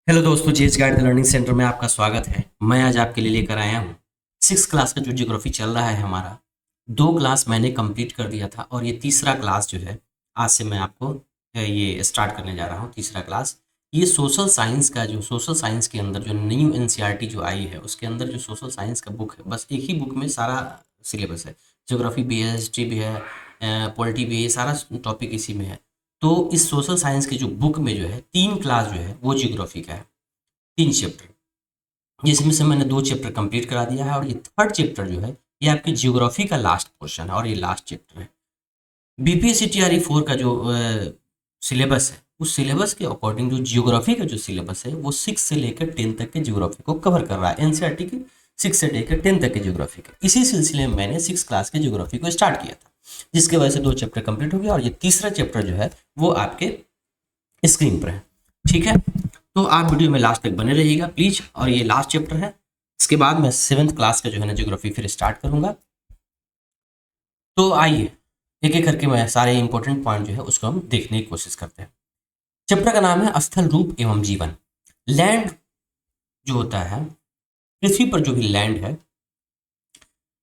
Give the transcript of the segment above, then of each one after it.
Hello दोस्तों, जेज guide the learning centre में आपका स्वागत है। मैं आज आपके लिए लेकर आया हूँ 6 क्लास का जो ज्योग्राफी चल रहा है हमारा। 2 क्लास मैंने कंप्लीट कर दिया था और ये तीसरा क्लास जो है आज से मैं आपको ये स्टार्ट करने जा रहा हूँ। तीसरा क्लास ये सोशल साइंस का, जो सोशल साइंस के अंदर जो न्यू एनसीईआरटी जो आई है उसके अंदर जो सोशल साइंस का बुक है, बस एक ही बुक में सारा सिलेबस है। ज्योग्राफी भी है, हिस्ट्री भी है, पॉलिटी भी है, ये सारा टॉपिक इसी में है। तो इस सोशल साइंस की जो बुक में जो है 3 क्लास जो है वो ज्योग्राफी का है, 3 चैप्टर, जिसमें से मैंने 2 चैप्टर कंप्लीट करा दिया है और ये थर्ड चैप्टर जो है ये आपकी ज्योग्राफी का लास्ट पोर्शन है और ये लास्ट चैप्टर है। बीपीएससी-टी-आर-ई 4 का जो सिलेबस है उस सिलेबस के अकॉर्डिंग जो ज्योग्राफी का जो सिलेबस है वो 6 से लेकर 10 तक के ज्योग्राफी को कवर कर रहा है। एनसीईआरटी की 6 से लेकर 10 तक के ज्योग्राफी का, इसी सिलसिले में मैंने 6 क्लास के ज्योग्राफी को स्टार्ट किया था, जिसकी वजह से 2 चैप्टर कंप्लीट हो गया और ये तीसरा चैप्टर जो है वो आपके स्क्रीन पर है। ठीक है, तो आप वीडियो में लास्ट तक बने रहिएगा प्लीज। और ये लास्ट चैप्टर है, इसके बाद मैं 7th क्लास का जो है ना ज्योग्राफी फिर स्टार्ट करूंगा। तो आइए एक एक करके मैं सारे इंपॉर्टेंट पॉइंट जो है उसको हम देखने की कोशिश करते हैं। चैप्टर का नाम है स्थल रूप एवं जीवन। लैंड जो होता है, पृथ्वी पर जो भी लैंड है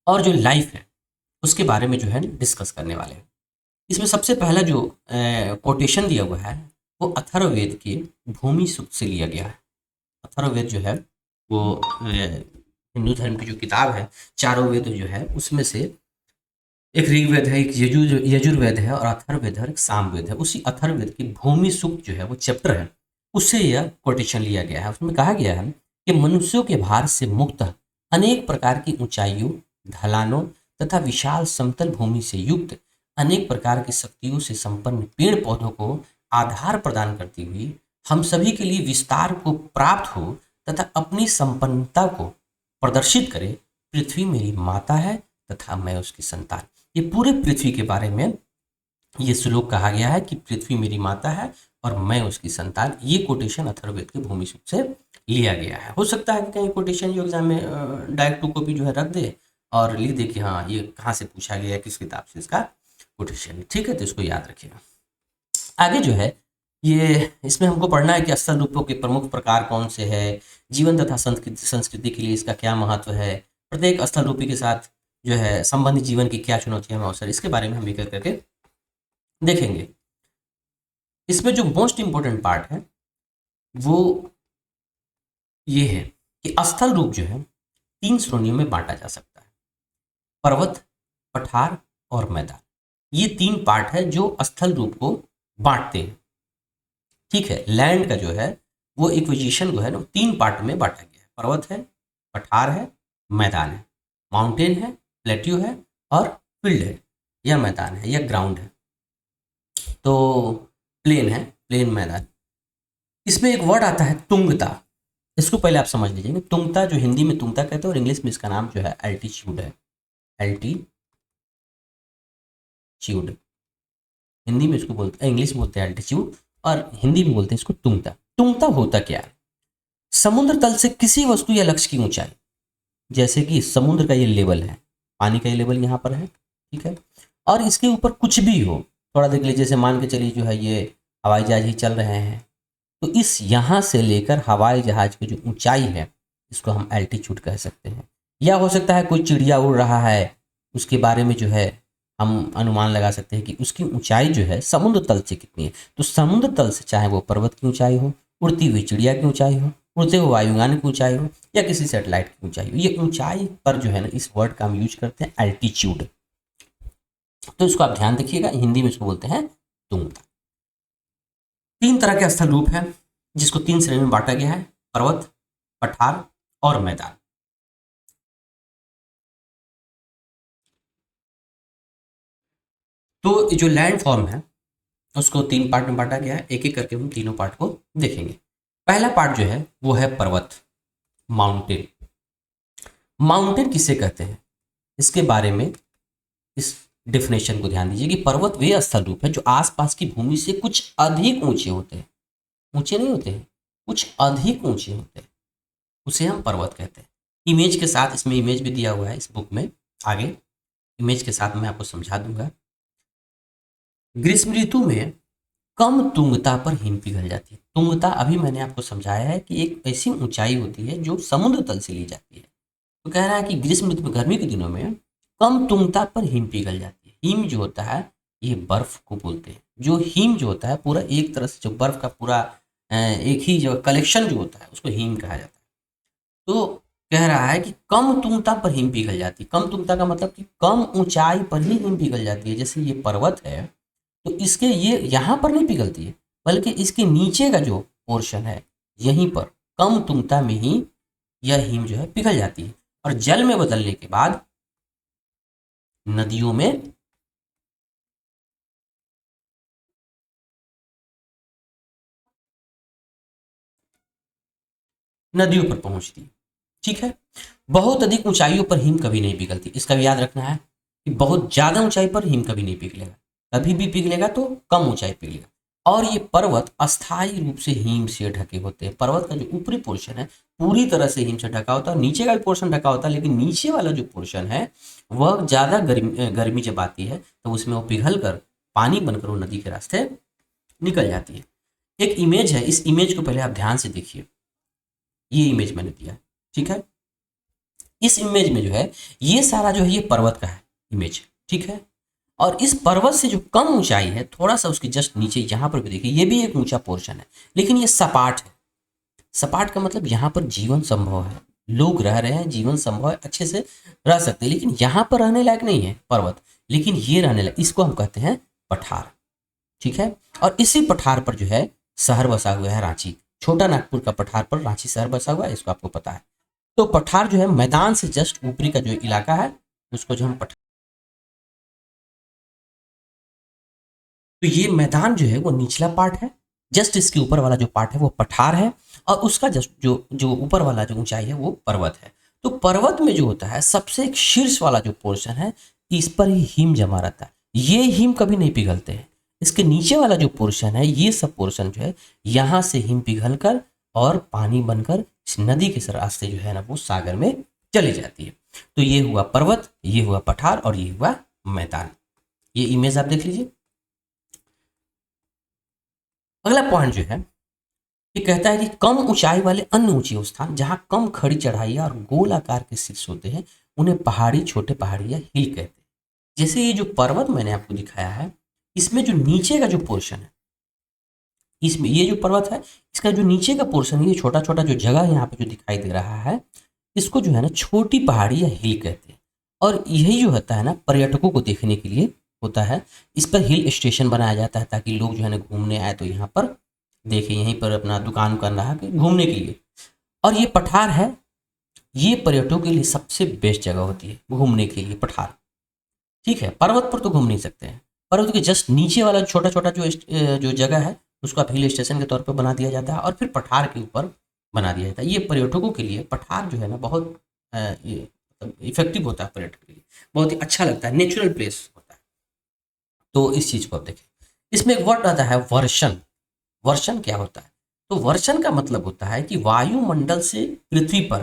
और जो लाइफ है उसके बारे में जो है डिस्कस करने वाले हैं। इसमें सबसे पहला जो कोटेशन दिया हुआ है वो अथर्ववेद के भूमि सूक्त से लिया गया है। अथर्ववेद जो है वो हिंदू धर्म की जो किताब है, चारों वेद जो है उसमें से एक ऋग्वेद है, एक यजुर्वेद है और अथर्ववेद है और एक सामवेद है। उसी अथर्ववेद की भूमि सूक्त जो है वो चैप्टर है, उससे यह कोटेशन लिया गया है। उसमें कहा गया है कि मनुष्यों के भार से मुक्त अनेक प्रकार की ऊंचाइयों, ढलानों तथा विशाल समतल भूमि से युक्त अनेक प्रकार की शक्तियों से संपन्न पेड़ पौधों को आधार प्रदान करती हुई हम सभी के लिए विस्तार को प्राप्त हो तथा अपनी संपन्नता को प्रदर्शित करे। पृथ्वी मेरी माता है तथा मैं उसकी संतान। ये पूरे पृथ्वी के बारे में ये श्लोक कहा गया है कि पृथ्वी मेरी माता है और मैं उसकी संतान। ये कोटेशन अथर्ववेद के भूमि सूक्त से लिया गया है। हो सकता है कि कहीं कोटेशन जो एग्जाम में डायरेक्ट टू कॉपी जो है रख दे और लिख दे कि हाँ ये कहाँ से पूछा गया है, किस किताब से इसका कोटेशन। ठीक है, तो इसको याद रखिएगा। आगे जो है ये इसमें हमको पढ़ना है कि स्थल रूपों के प्रमुख प्रकार कौन से हैं, जीवन तथा संस्कृति के लिए इसका क्या महत्व है, प्रत्येक स्थल रूपी के साथ जो है संबंधित जीवन की क्या चुनौतियां एवं अवसर, इसके बारे में हम एक एक करके देखेंगे। इसमें जो मोस्ट इम्पोर्टेंट पार्ट है वो ये है कि स्थल रूप जो है 3 श्रेणियों में बांटा जा सकता है: पर्वत, पठार और मैदान। ये 3 पार्ट है जो स्थल रूप को बांटते हैं। ठीक है, लैंड का जो है वो इक्विजिशन जो है ना 3 पार्ट में बांटा गया है: पर्वत है, पठार है, मैदान है। माउंटेन है, प्लेट्यू है और फील्ड है, या मैदान है या ग्राउंड है। तो प्लेन है, प्लेन मैदान। इसमें एक वर्ड आता है तुंगता, इसको पहले आप समझ लीजिए। तुंगता जो हिंदी में तुंगता कहते हैं और इंग्लिश में इसका नाम जो है एल्टीट्यूड है। एल्टीट्यूड, हिंदी में इसको बोलते हैं, इंग्लिश में बोलते हैं एल्टीट्यूड और हिंदी में बोलते हैं इसको तुंगता। तुंगता होता क्या है? समुद्र तल से किसी वस्तु या लक्ष्य की ऊंचाई, जैसे कि समुद्र का ये लेवल है, पानी का ये लेवल यहाँ पर है, ठीक है, और इसके ऊपर कुछ भी हो, थोड़ा देख लीजिए, जैसे मान के चलिए जो है ये हवाई जहाज ही चल रहे हैं, तो इस यहाँ से लेकर हवाई जहाज की जो ऊंचाई है इसको हम एल्टीट्यूड कह सकते हैं। या हो सकता है कोई चिड़िया उड़ रहा है, उसके बारे में जो है हम अनुमान लगा सकते हैं कि उसकी ऊंचाई जो है समुद्र तल से कितनी है। तो समुद्र तल से चाहे वो पर्वत की ऊंचाई हो, उड़ती हुई चिड़िया की ऊंचाई हो, उड़ते हुए वायुयान की ऊंचाई हो या किसी सैटेलाइट की ऊंचाई हो, ये ऊंचाई पर जो है ना इस वर्ड का हम यूज करते हैं एल्टीट्यूड। तो इसको आप ध्यान रखिएगा, हिंदी में इसको बोलते हैं तुंगता। 3 तरह के स्थल रूप है जिसको 3 श्रेणी में बांटा गया है: पर्वत, पठार और मैदान। तो जो लैंड फॉर्म है उसको 3 पार्ट में बांटा गया है। एक एक करके हम तीनों पार्ट को देखेंगे। पहला पार्ट जो है वो है पर्वत, माउंटेन। माउंटेन किसे कहते हैं, इसके बारे में इस डिफिनेशन को ध्यान दीजिए कि पर्वत वे स्थल रूप है जो आसपास की भूमि से कुछ अधिक ऊंचे होते हैं। ऊंचे नहीं होते हैं, कुछ अधिक ऊंचे होते हैं, उसे हम पर्वत कहते हैं। इमेज के साथ, इसमें इमेज भी दिया हुआ है इस बुक में, आगे इमेज के साथ मैं आपको समझा दूंगा। ग्रीष्म ऋतु में कम तुंगता पर हिम पिघल जाती है। तुंगता अभी मैंने आपको समझाया है कि एक ऐसी ऊंचाई होती है जो समुद्र तल से ली जाती है। तो कह रहा है कि ग्रीष्म ऋतु में, गर्मी के दिनों में कम तुंगता पर हिम पिघल जाती है। हिम जो होता है ये बर्फ को बोलते हैं। जो हिम जो होता है पूरा एक तरह से जो बर्फ का पूरा एक ही जो कलेक्शन जो होता है उसको हिम कहा जाता है। तो कह रहा है कि कम तुंगता पर हिम पिघल जाती है। कम तुंगता का मतलब कि कम ऊंचाई पर ही हिम पिघल जाती है। जैसे ये पर्वत है तो इसके ये यहाँ पर नहीं पिघलती है, बल्कि इसके नीचे का जो पोर्शन है यहीं पर कम तुंगता में ही यह हिम जो है पिघल जाती है और जल में बदलने के बाद नदियों में नदियों पर पहुंचती है। ठीक है। बहुत अधिक ऊंचाइयों पर हिम कभी नहीं पिघलती। इसका भी याद रखना है कि बहुत ज्यादा ऊंचाई पर हिम कभी नहीं पिघलेगा। कभी भी पिघलेगा तो कम ऊंचाई पिघलेगा। और ये पर्वत अस्थायी रूप से हिम से ढके होते हैं। पर्वत का जो ऊपरी पोर्शन है पूरी तरह से हिम से ढका होता है, नीचे का भी पोर्शन ढका होता है, लेकिन नीचे वाला जो पोर्शन है वह ज्यादा गर्मी जब आती है तो उसमें वो पिघल कर पानी बनकर वो नदी के रास्ते निकल जाती है। एक इमेज है, इस इमेज को पहले आप ध्यान से देखिए। ये इमेज मैंने दिया है, ठीक है। इस इमेज में जो है ये सारा जो है ये पर्वत का है इमेज, ठीक है। और इस पर्वत से जो कम ऊंचाई है थोड़ा सा उसके जस्ट नीचे यहाँ पर भी देखिए, ये भी एक ऊंचा पोर्शन है, लेकिन ये सपाट है। सपाट का मतलब यहाँ पर जीवन संभव है, लोग रह रहे हैं, जीवन संभव है, अच्छे से रह सकते हैं, लेकिन यहाँ पर रहने लायक नहीं है पर्वत, लेकिन ये रहने लायक, इसको हम कहते हैं पठार, ठीक है। और इसी पठार पर जो है शहर बसा हुआ है रांची। छोटा नागपुर का पठार पर रांची शहर बसा हुआ है, इसको आपको पता है। तो पठार जो है मैदान से जस्ट ऊपरी का जो इलाका है उसको जो हम पठार, तो ये मैदान जो है वो निचला पार्ट है, जस्ट इसके ऊपर वाला जो पार्ट है वो पठार है, और उसका जस्ट जो जो ऊपर वाला जो ऊंचाई है वो पर्वत है। तो पर्वत में जो होता है सबसे एक शीर्ष वाला जो पोर्शन है इस पर ही हिम जमा रहता है। ये हिम कभी नहीं पिघलते हैं। इसके नीचे वाला जो पोर्शन है ये सब पोर्शन जो है यहाँ से हिम पिघल कर और पानी बनकर इस नदी के रास्ते जो है ना वो सागर में चली जाती है। तो ये हुआ पर्वत, ये हुआ पठार और ये हुआ मैदान। ये इमेज आप देख लीजिए। अगला पॉइंट जो है ये कहता है कि कम ऊंचाई वाले अन्य ऊंचे स्थान जहां कम खड़ी चढ़ाइयां और गोल आकार के शीर्ष होते हैं उन्हें पहाड़ी, छोटे पहाड़ी या हिल कहते हैं। जैसे ये जो पर्वत मैंने आपको दिखाया है इसमें जो नीचे का जो पोर्शन है, इसमें ये जो पर्वत है इसका जो नीचे का पोर्शन है, ये छोटा छोटा जो जगह यहाँ पे जो दिखाई दे रहा है इसको जो है ना छोटी पहाड़ी या हिल कहते हैं। और यही जो होता है ना पर्यटकों को देखने के लिए होता है। इस पर हिल स्टेशन बनाया जाता है ताकि लोग जो है ना घूमने आए तो यहाँ पर देखें, यहीं पर अपना दुकान कर रहा है घूमने के लिए। और ये पठार है, ये पर्यटकों के लिए सबसे बेस्ट जगह होती है घूमने के लिए पठार, ठीक है। पर्वत पर तो घूम नहीं सकते हैं। पर्वत के जस्ट नीचे वाला छोटा छोटा जो जगह है उसको आप हिल स्टेशन के तौर पर बना दिया जाता है और फिर पठार के ऊपर बना दिया जाता है। ये पर्यटकों के लिए पठार जो है ना बहुत इफेक्टिव होता है, पर्यटक के लिए बहुत ही अच्छा लगता है, नेचुरल प्लेस होता है। तो इस चीज को आप देखें। इसमें एक वर्ड आता है वर्षण। वर्षण क्या होता है? तो वर्षण का मतलब होता है कि वायुमंडल से पृथ्वी पर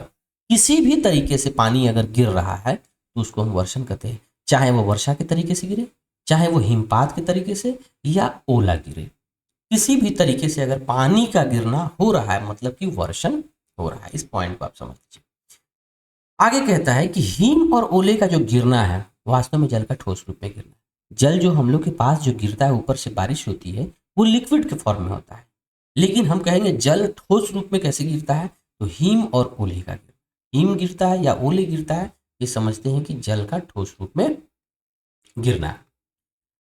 किसी भी तरीके से पानी अगर गिर रहा है तो उसको हम वर्षण कहते हैं। चाहे वो वर्षा के तरीके से गिरे, चाहे वो हिमपात के तरीके से या ओला गिरे, किसी भी तरीके से अगर पानी का गिरना हो रहा है मतलब कि वर्षण हो रहा है। इस पॉइंट को आप समझ लीजिए। आगे कहता है कि हिम और ओले का जो गिरना है वास्तव में जल का ठोस रूप में गिरना है। जल जो हम लोग के पास जो गिरता है ऊपर से बारिश होती है वो लिक्विड के फॉर्म में होता है, लेकिन हम कहेंगे जल ठोस रूप में कैसे गिरता है तो हिम और ओले का गिरना, हिम गिरता है या ओले गिरता है ये समझते हैं कि जल का ठोस रूप में गिरना है।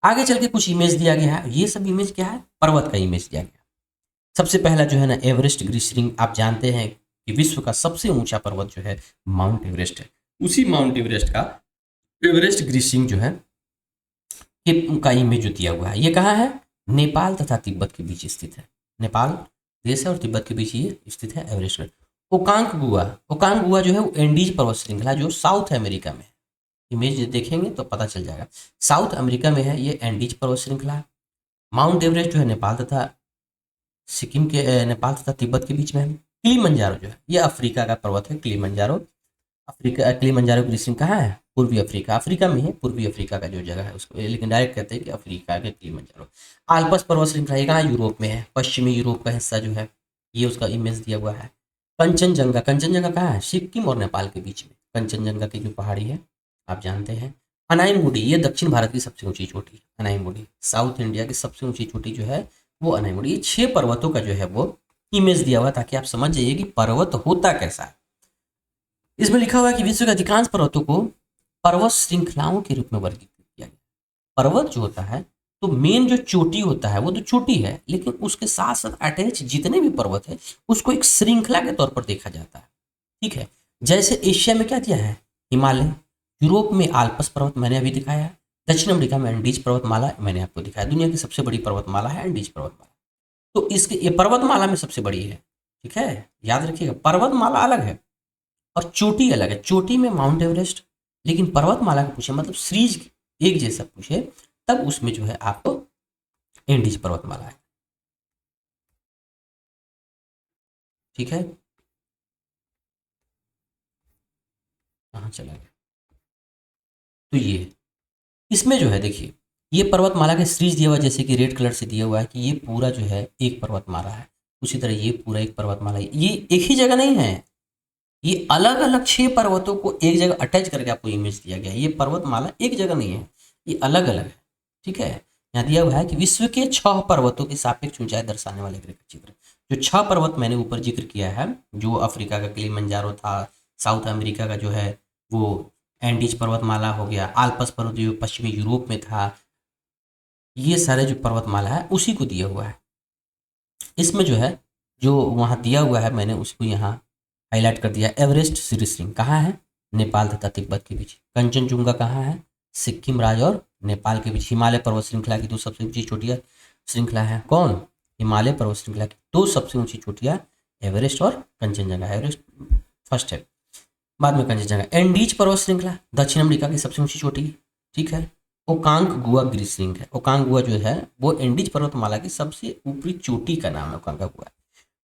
आगे चल के कुछ इमेज दिया गया है। ये सब इमेज क्या है? पर्वत का इमेज दिया गया। सबसे पहला जो है ना एवरेस्ट ग्रीसरिंग, आप जानते हैं कि विश्व का सबसे ऊंचा पर्वत जो है माउंट एवरेस्ट है। उसी माउंट एवरेस्ट का एवरेस्ट ग्रीसरिंग जो है का इमेज जो दिया हुआ है ये कहाँ है? नेपाल तथा तिब्बत के बीच स्थित है। नेपाल देश है और तिब्बत के बीच ये स्थित है एवरेस्ट। ओकांकगुआ, ओकांकगुआ जो है वो एंडीज पर्वत श्रृंखला जो साउथ अमेरिका में है। इमेज देखेंगे तो पता चल जाएगा, साउथ अमेरिका में है ये एंडीज पर्वत श्रृंखला। माउंट एवरेस्ट जो है नेपाल तथा सिक्किम के नेपाल तथा तिब्बत के बीच में है। किलिमंजारो जो है ये अफ्रीका का पर्वत है, किलिमंजारो। अफ्रीका किलिमंजारो ग्लिसरीन कहाँ है? पूर्वी अफ्रीका, अफ्रीका में है, पूर्वी अफ्रीका का जो जगह है उसको, लेकिन डायरेक्ट कहते हैं कि अफ्रीका के किलिमंजारो। आल्पस पर्वत श्रृंखला ये कहाँ यूरोप में है, पश्चिमी यूरोप का हिस्सा जो है, ये उसका इमेज दिया हुआ है। कंचनजंगा, कंचनजंगा कहाँ है? सिक्किम और नेपाल के बीच में कंचनजंगा की जो पहाड़ी है आप जानते हैं। अनाईमुडी ये दक्षिण भारत की सबसे ऊंची चोटी है, अनाईमुडी साउथ इंडिया की सबसे ऊंची चोटी जो है वो अनाईमुडी। ये 6 पर्वतों का जो है वो इमेज दिया हुआ ताकि आप समझ जाइए कि पर्वत होता कैसा है। इसमें लिखा हुआ है कि विश्व के अधिकांश पर्वतों को पर्वत श्रृंखलाओं के रूप में वर्गीकृत किया गया। पर्वत जो होता है तो मेन जो चोटी होता है वो तो चोटी है, लेकिन उसके साथ साथ अटैच जितने भी पर्वत है उसको एक श्रृंखला के तौर पर देखा जाता है। ठीक है, जैसे एशिया में क्या दिया है? हिमालय, यूरोप में आल्पस पर्वत मैंने अभी दिखाया है, दक्षिण अमेरिका में एंडीज पर्वतमाला मैंने आपको दिखाया, दुनिया की सबसे बड़ी पर्वतमाला है एंडीज पर्वतमाला। तो इसके ये पर्वतमाला में सबसे बड़ी है। ठीक है, याद रखिएगा पर्वतमाला अलग है और चोटी अलग है। चोटी में माउंट एवरेस्ट, लेकिन पर्वतमाला का पूछे मतलब सीरीज एक जैसा पूछे तब उसमें जो है आपको एंडीज पर्वतमाला है। ठीक है, कहाँ चला गया? तो ये इसमें जो है देखिए, ये पर्वतमाला के सीरीज दिया हुआ है, जैसे कि रेड कलर से दिया हुआ है कि ये पूरा जो है एक पर्वतमाला है, उसी तरह ये पूरा एक पर्वतमाला है। ये एक ही जगह नहीं है, ये अलग अलग 6 पर्वतों को एक जगह अटैच करके आपको इमेज दिया गया है। ये पर्वतमाला एक जगह नहीं है, ये अलग अलग है। ठीक है, यहाँ दिया हुआ है कि विश्व के 6 पर्वतों की सापेक्ष ऊंचाई दर्शाने वाले ग्रह का चित्र। जो 6 पर्वत मैंने ऊपर जिक्र किया है, जो अफ्रीका का किलिमंजारो था, साउथ अमेरिका का जो है वो एंडीज पर्वतमाला हो गया, आल्पस पर्वत जो पश्चिमी यूरोप में था, ये सारे जो पर्वतमाला है उसी को दिया हुआ है। इसमें जो है जो वहाँ दिया हुआ है मैंने उसको यहाँ हाईलाइट कर दिया। एवरेस्ट श्रृंग कहाँ है? नेपाल तथा तिब्बत के बीच। कंचनजुंगा कहाँ है? सिक्किम राज्य और नेपाल के बीच। हिमालय पर्वत श्रृंखला की 2 सबसे ऊंची चोटियाँ श्रृंखला है कौन? हिमालय पर्वत श्रृंखला की 2 सबसे ऊंची चोटियाँ एवरेस्ट और कंचनजंगा। एवरेस्ट फर्स्ट है, बाद में कंचनजंगा। एंडीज पर्वत श्रृंखला दक्षिण अमेरिका की सबसे ऊंची चोटी। ठीक है, ओकांगगुआ ग्रीसलिंग है। ओकांगगुआ जो है वो एंडीज पर्वतमाला की सबसे ऊपरी चोटी का नाम है ओकांगगुआ।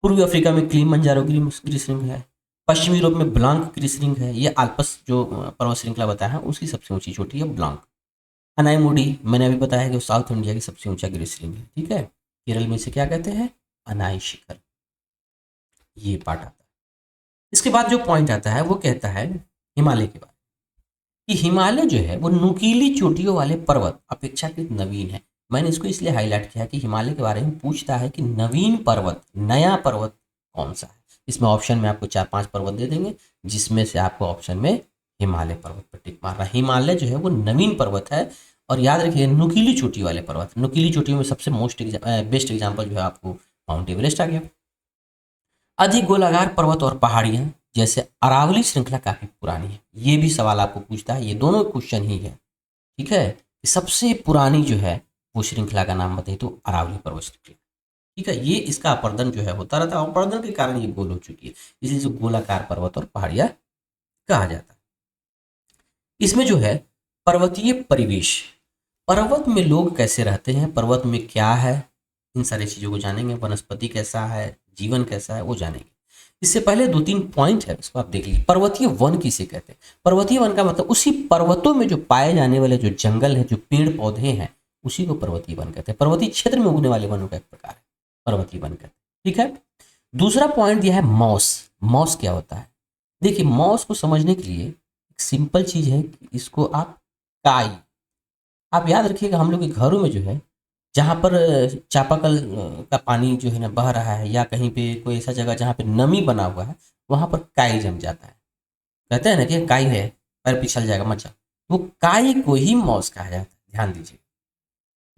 पूर्वी अफ्रीका में किलिमंजारो ग्रीसलिंग है। पश्चिमी यूरोप में ब्लांक ग्रीसलिंग है। ये आल्पस जो पर्वत श्रृंखला बताया है उसकी सबसे ऊंची चोटी है ब्लांक। अनाईमुडी मैंने अभी बताया कि वो साउथ इंडिया की सबसे ऊंचा ग्रीसलिंग है। ठीक है, केरल में इसे क्या कहते हैं? अनाई शिखर। ये पार्ट आता है। इसके बाद जो पॉइंट आता है वो कहता है हिमालय के बारे में, कि हिमालय जो है वो नुकीली चोटियों वाले पर्वत अपेक्षाकृत नवीन है। मैंने इसको इसलिए हाईलाइट किया कि हिमालय के बारे में पूछता है कि नवीन पर्वत, नया पर्वत कौन सा है। इसमें ऑप्शन में आपको 4-5 पर्वत दे देंगे, जिसमें से आपको ऑप्शन में हिमालय पर्वत पर टिक मारना। हिमालय जो है वो नवीन पर्वत है। और याद रखिए नुकीली चोटी वाले पर्वत, नुकीली चोटियों में सबसे बेस्ट एग्जाम्पल जो है आपको माउंट एवरेस्ट आ गया। अधिक गोलाकार पर्वत और पहाड़ियाँ जैसे अरावली श्रृंखला काफी पुरानी है। ये भी सवाल आपको पूछता है, ये दोनों क्वेश्चन ही है। ठीक है, सबसे पुरानी जो है वो श्रृंखला का नाम बताइए, तो अरावली पर्वत श्रृंखला। ठीक है, ये इसका अपर्दन जो है होता रहता है, अपर्दन के कारण ये गोल हो चुकी है, इसलिए जो गोलाकार पर्वत और पहाड़ियाँ कहा जाता है। इसमें जो है पर्वतीय परिवेश, पर्वत में लोग कैसे रहते हैं, पर्वत में क्या है, इन सारी चीज़ों को जानेंगे। वनस्पति कैसा है, जीवन कैसा है, वो जानेंगे। इससे पहले 2-3 पॉइंट है, इसको आप देख लीजिए। पर्वतीय वन किसे कहते हैं? पर्वतीय वन का मतलब उसी पर्वतों में जो पाए जाने वाले जो जंगल है, जो पेड़ पौधे हैं, उसी को पर्वतीय वन कहते हैं। पर्वतीय क्षेत्र में उगने वाले वनों का एक प्रकार है, पर्वतीय वन कहते हैं। ठीक है, दूसरा पॉइंट दिया है मॉस। मॉस क्या होता है? देखिए, मॉस को समझने के लिए एक सिंपल चीज है कि इसको आप काई, आप याद रखिएगा हम लोग के घरों में जो है जहाँ पर चापाकल का पानी जो है ना बह रहा है, या कहीं पे कोई ऐसा जगह जहाँ पे नमी बना हुआ है, वहाँ पर काई जम जाता है। कहते हैं ना कि काई है, पैर पिछल जाएगा मचा, वो काई को ही मॉस कहा जाता है। ध्यान दीजिए,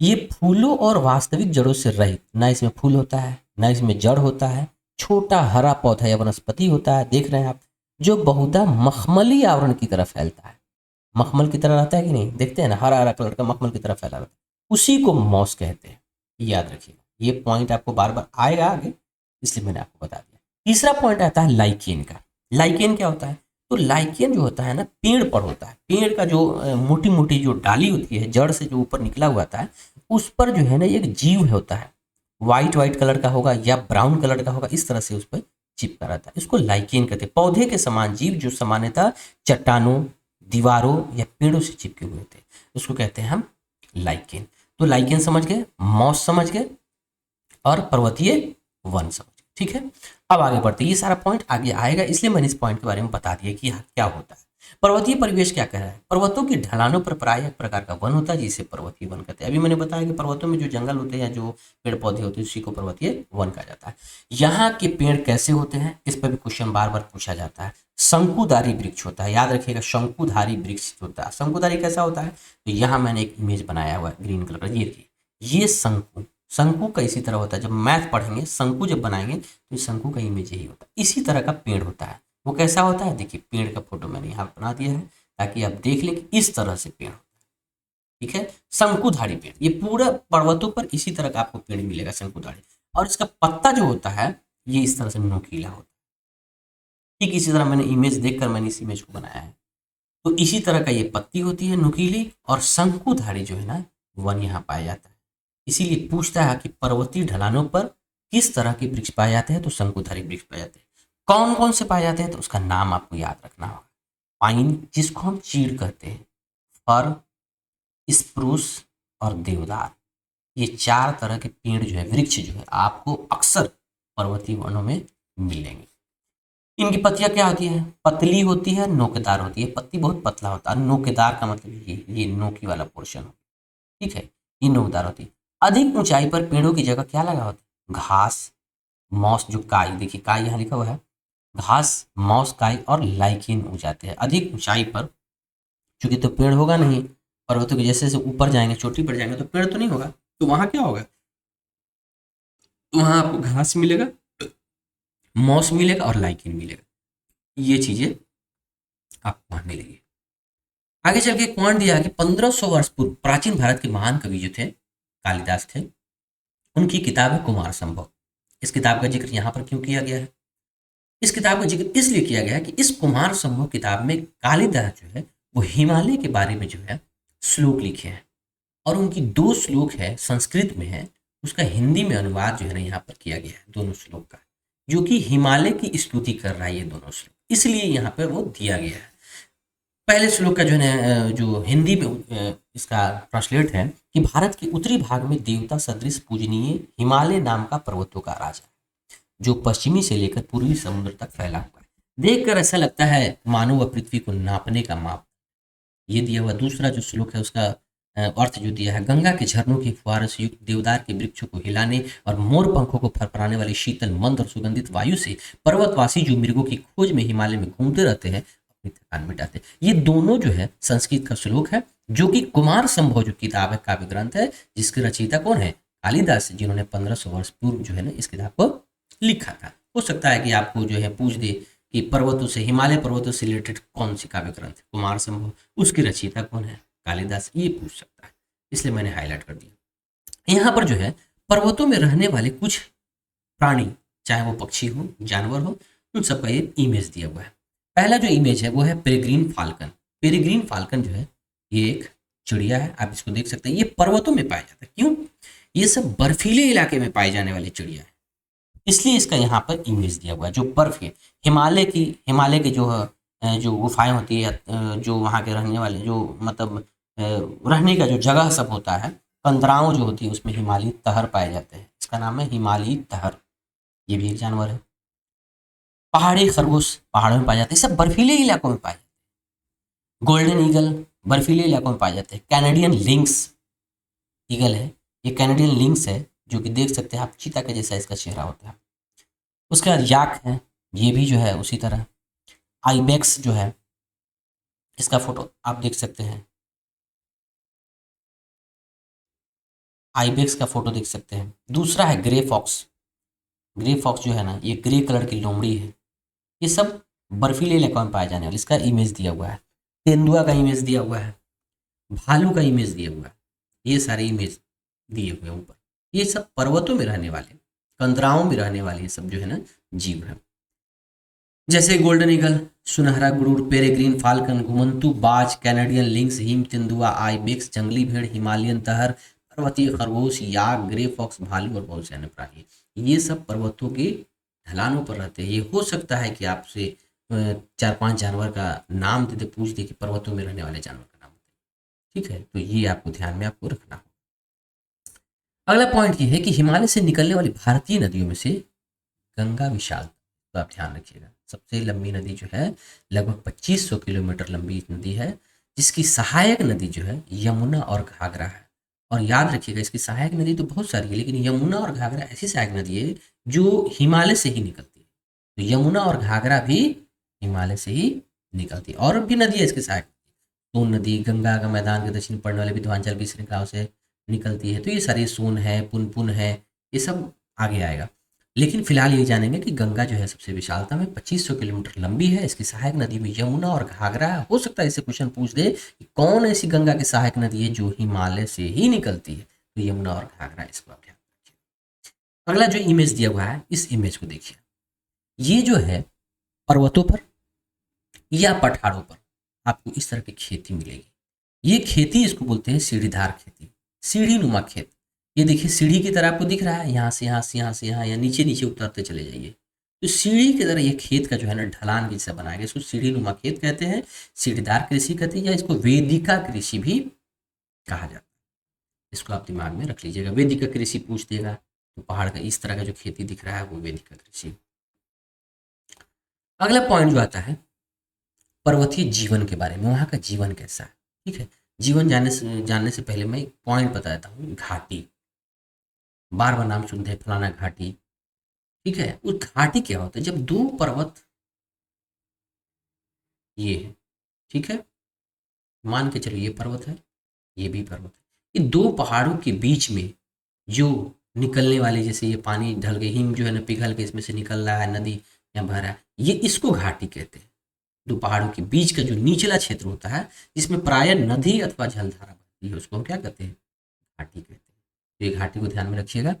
ये फूलों और वास्तविक जड़ों से रहित, ना इसमें फूल होता है ना इसमें जड़ होता है, छोटा हरा पौधा या वनस्पति होता है, देख रहे हैं आप, जो बहुधा मखमली आवरण की तरह फैलता है। मखमल की तरह रहता है कि नहीं, देखते हैं ना, हरा हरा कलर का मखमल की तरह फैला रहता है, उसी को मॉस कहते हैं। याद रखिएगा, ये पॉइंट आपको बार बार आएगा आगे, इसलिए मैंने आपको बता दिया। तीसरा पॉइंट आता है लाइकेन का। लाइकेन क्या होता है? तो लाइकेन जो होता है ना, पेड़ पर होता है। पेड़ का जो मोटी मोटी जो डाली होती है, जड़ से जो ऊपर निकला हुआ आता है, उस पर जो है ना एक जीव होता है, वाइट वाइट कलर का होगा या ब्राउन कलर का होगा, इस तरह से उस पर चिपका रहता है, इसको लाइकेन कहते हैं। पौधे के समान जीव जो सामान्यतः चट्टानों, दीवारों या पेड़ों से चिपके हुए थे, उसको कहते हैं हम लाइकेन। तो लाइकेन समझ गए, मॉस समझ गए और पर्वतीय वन समझ गए, ठीक है। अब आगे बढ़ते, ये सारा पॉइंट आगे आएगा, इसलिए मैंने इस पॉइंट के बारे में बता दिया कि क्या होता है। पर्वतीय परिवेश क्या कह रहा है? पर्वतों की ढलानों पर प्रायः एक प्रकार का वन होता है जिसे पर्वतीय वन कहते हैं। अभी मैंने बताया कि पर्वतों में जो जंगल होते हैं या जो पेड़ पौधे होते हैं उसी को पर्वतीय वन कहा जाता है। यहाँ के पेड़ कैसे होते हैं, इस पर भी क्वेश्चन बार बार पूछा जाता है। शंकुधारी वृक्ष होता है, याद रखिएगा, शंकुधारी वृक्ष होता है। शंकुधारी कैसा होता है? तो यहाँ मैंने एक इमेज बनाया हुआ है ग्रीन कलर का, ये देखिए, ये शंकु, शंकु का इसी तरह होता है। जब मैथ पढ़ेंगे शंकु जब बनाएंगे तो शंकु का इमेज यही होता है। इसी तरह का पेड़ होता है, वो कैसा होता है? देखिए पेड़ का फोटो मैंने यहाँ बना दिया है ताकि आप देख लें कि इस तरह से पेड़ होता है, ठीक है। शंकुधारी पेड़, ये पूरा पर्वतों पर इसी तरह का आपको पेड़ मिलेगा शंकुधारी, और इसका पत्ता जो होता है ये इस तरह से नोकीला होता है। ठीक इसी तरह मैंने इमेज देखकर मैंने इस इमेज को बनाया है। तो इसी तरह का ये पत्ती होती है नुकीली, और शंकुधारी जो है ना वन यहाँ पाया जाता है। इसीलिए पूछता है कि पर्वतीय ढलानों पर किस तरह के वृक्ष पाए जाते हैं, तो शंकुधारी वृक्ष पाए जाते हैं। कौन कौन से पाए जाते हैं, तो उसका नाम आपको याद रखना होगा। पाइन जिसको हम चीड़ कहते हैं, फर, स्प्रूस और देवदार, ये 4 तरह के पेड़ जो है, वृक्ष जो है, आपको अक्सर पर्वतीय वनों में मिलेंगे। इनकी पत्तियां क्या होती है? पतली होती है, नोकेदार होती है। पत्ती बहुत पतला होता है, नोकेदार का मतलब ये नोकी वाला पोर्शन हो, ठीक है, ये नोकदार होती है। अधिक ऊंचाई पर पेड़ों की जगह क्या लगा होता है? घास, मॉस, जो काई, देखिए काई यहाँ लिखा हुआ है, घास, मॉस, काई और लाइकेन उग जाते हैं अधिक ऊंचाई पर। चूंकि तो पेड़ होगा नहीं, पर्वतों के जैसे जैसे ऊपर जाएंगे, चोटी पर जाएंगे, तो पेड़ तो नहीं होगा, तो वहां क्या होगा? वहां आपको घास मिलेगा, मॉस मिलेगा और लाइकेन मिलेगा। ये चीजें आपको वहां मिलेगी। आगे चल के पॉइंट दिया कि 1500 वर्ष पूर्व प्राचीन भारत के महान कवि जो थे कालिदास थे, उनकी किताब है कुमार संभव। इस किताब का जिक्र यहाँ पर क्यों किया गया है? इस किताब का जिक्र इसलिए किया गया है कि इस कुमार संभव किताब में कालिदास जो है वो हिमालय के बारे में जो है श्लोक लिखे हैं, और उनकी 2 श्लोक है संस्कृत में है, उसका हिंदी में अनुवाद जो है ना यहाँ पर किया गया है दोनों श्लोक का, जो कि हिमालय की स्तुति कर रहा है ये दोनों श्लोक, इसलिए यहाँ पर वो दिया गया है। पहले श्लोक का जो है जो हिंदी में इसका ट्रांसलेट है कि भारत के उत्तरी भाग में देवता सदृश पूजनीय हिमालय नाम का पर्वतों का राजा, जो पश्चिमी से लेकर पूर्वी समुद्र तक फैला हुआ है। देखकर ऐसा लगता है मानो वह पृथ्वी को नापने का माप। ये दिया हुआ दूसरा जो श्लोक है उसका अर्थ जो दिया है, गंगा के झरनों की फुहारों से युक्त देवदार के वृक्षों को हिलाने और मोर पंखों को फरफराने वाली शीतल मंद और सुगंधित वायु से पर्वतवासी जो मृगों की खोज में हिमालय में घूमते रहते हैं अपनी थकान मिटाते हैं। ये दोनों जो है संस्कृत का श्लोक है, जो कि कुमार संभव जो किताब है, काव्य ग्रंथ है, जिसके रचयिता कौन है? कालिदास, जिन्होंने 1500 वर्ष पूर्व जो है ना इस किताब को लिखा था। हो सकता है कि आपको जो है पूछ दे कि पर्वतों से, हिमालय पर्वतों से रिलेटेड कौन सी काव्य ग्रंथ है? कुमार संभव, उसकी रचयिता कौन है? कालिदास, ये पूछ सकता है, इसलिए मैंने हाईलाइट कर दिया। यहाँ पर जो है पर्वतों में रहने वाले कुछ प्राणी, चाहे वो पक्षी हो, जानवर हो, उन सबका ये इमेज दिया हुआ है। पहला जो इमेज है वो है पेरिग्रीन फाल्कन। पेरिग्रीन फाल्कन जो है ये एक चिड़िया है, आप इसको देख सकते हैं। ये पर्वतों में पाया जाता है। क्यों? ये सब बर्फीले इलाके में पाई जाने वाली चिड़िया है, इसलिए इसका यहाँ पर इमेज दिया हुआ है। जो बर्फ है, हिमालय के जो गुफाएं होती है, जो वहाँ के रहने वाले जो मतलब रहने का जो जगह सब होता है, कंदराओं जो होती है उसमें हिमालयी तहर पाए जाते हैं। इसका नाम है हिमालयी तहर, ये भी एक जानवर है। पहाड़ी खरगोश पहाड़ों में पाए जाते हैं, सब बर्फीले इलाकों में पाए जाते हैं। गोल्डन ईगल बर्फीले इलाकों में पाए जाते हैं। कैनेडियन लिंक्स ईगल है, ये कैनेडियन लिंक्स है, जो कि देख सकते हैं आप, चीता के जैसा इसका चेहरा होता है। उसके बाद याक है, ये भी जो है उसी तरह। आइबेक्स जो है, इसका फोटो आप देख सकते हैं, आइबेक्स का फोटो देख सकते हैं। दूसरा है ग्रे फॉक्स। ग्रे फॉक्स जो है ना, ये ग्रे कलर की लोमड़ी है। ये सब बर्फीले इलाकों में पाए जाने वाले, इसका इमेज दिया हुआ है। तेंदुआ का इमेज दिया हुआ है, भालू का इमेज दिया हुआ है, ये सारे इमेज दिए हुए हैं ऊपर। ये सब पर्वतों में रहने वाले, कंदराओं में रहने वाले ये सब जो है ना जीव है। जैसे गोल्डन ईगल, सुनहरा गरुड़, पेरेग्रीन फाल्कन, घुमंतु बाज, कैनेडियन लिंक्स, हिम तेंदुआ, आइबेक्स, जंगली भेड़, हिमालयन तहर, पर्वतीय खरगोश, याक, ग्रे फॉक्स, भालू और बहुत से अन्य प्राणी, ये सब पर्वतों के ढलानों पर रहते हैं। ये हो सकता है कि आपसे 4-5 जानवर का नाम दे दे, पूछ दे कि पर्वतों में रहने वाले जानवर का नाम बताइए। ठीक है, तो ये आपको ध्यान में आपको रखना हो। अगला पॉइंट ये है कि हिमालय से निकलने वाली भारतीय नदियों में से गंगा विशाल, तो आप ध्यान रखिएगा, सबसे लंबी नदी जो है लगभग 2500 किलोमीटर लंबी नदी है, जिसकी सहायक नदी जो है यमुना और घाघरा है। और याद रखिएगा, इसकी सहायक नदी तो बहुत सारी है, लेकिन यमुना और घाघरा ऐसी सहायक नदी है जो हिमालय से ही निकलती है। तो यमुना और घाघरा भी हिमालय से ही निकलती है। और भी नदी है इसके सहायक, सोन नदी गंगा का मैदान के दक्षिण पड़ने वाले विंध्याचल की श्रृंखलाओं से निकलती है। तो ये सारी सोन है, पुनपुन है, ये सब आगे आएगा। लेकिन फिलहाल ये जानेंगे कि गंगा जो है सबसे विशालता में 2500 किलोमीटर लंबी है। इसकी सहायक नदी में यमुना और घाघरा है। हो सकता है इससे क्वेश्चन पूछ दे कि कौन ऐसी गंगा की सहायक नदी है जो हिमालय से ही निकलती है, तो यमुना और घाघरा, इसको आप ध्यान रखिए। अगला जो इमेज दिया हुआ है, इस इमेज को देखिए। ये जो है पर्वतों पर या पठारों पर आपको इस तरह की खेती मिलेगी। ये खेती, इसको बोलते हैं सीढ़ीदार खेती, सीढ़ी नुमा खेत। ये देखिए सीढ़ी की तरह आपको दिख रहा है, यहाँ से यहाँ से यहाँ से यहाँ, या नीचे नीचे उतरते चले जाइए। तो सीढ़ी की तरह ये खेत का जो है ना ढलान की जैसा बनाया गया, इसको सीढ़ी नुमा खेत कहते हैं, सीढ़ीदार कृषि कहते हैं, या इसको वेदिका कृषि भी कहा जाता है। इसको आप दिमाग में रख लीजिएगा। वेदिका कृषि पूछ देगा तो पहाड़ का इस तरह का जो खेती दिख रहा है वो वेदिका कृषि। अगला पॉइंट जो आता है पर्वतीय जीवन के बारे में, वहाँ का जीवन कैसा है। ठीक है, जीवन जानने से पहले मैं एक पॉइंट बता देता हूँ। घाटी, बार बार नाम सुनते हैं फलाना घाटी। ठीक है, उस घाटी क्या होता है, जब दो पर्वत ये है, ठीक है, मान के चलो ये पर्वत है, ये भी पर्वत है, ये दो पहाड़ों के बीच में जो निकलने वाले, जैसे ये पानी ढल के हिम जो है ना पिघल के इसमें से निकल रहा है, नदी या बह रहा है, ये इसको घाटी कहते हैं। दो पहाड़ों के बीच का जो निचला क्षेत्र होता है जिसमें प्राय नदी अथवा जलधारा बहती है, उसको हम क्या कहते हैं, घाटी कहते हैं। तो ये घाटी को ध्यान में रखिएगा।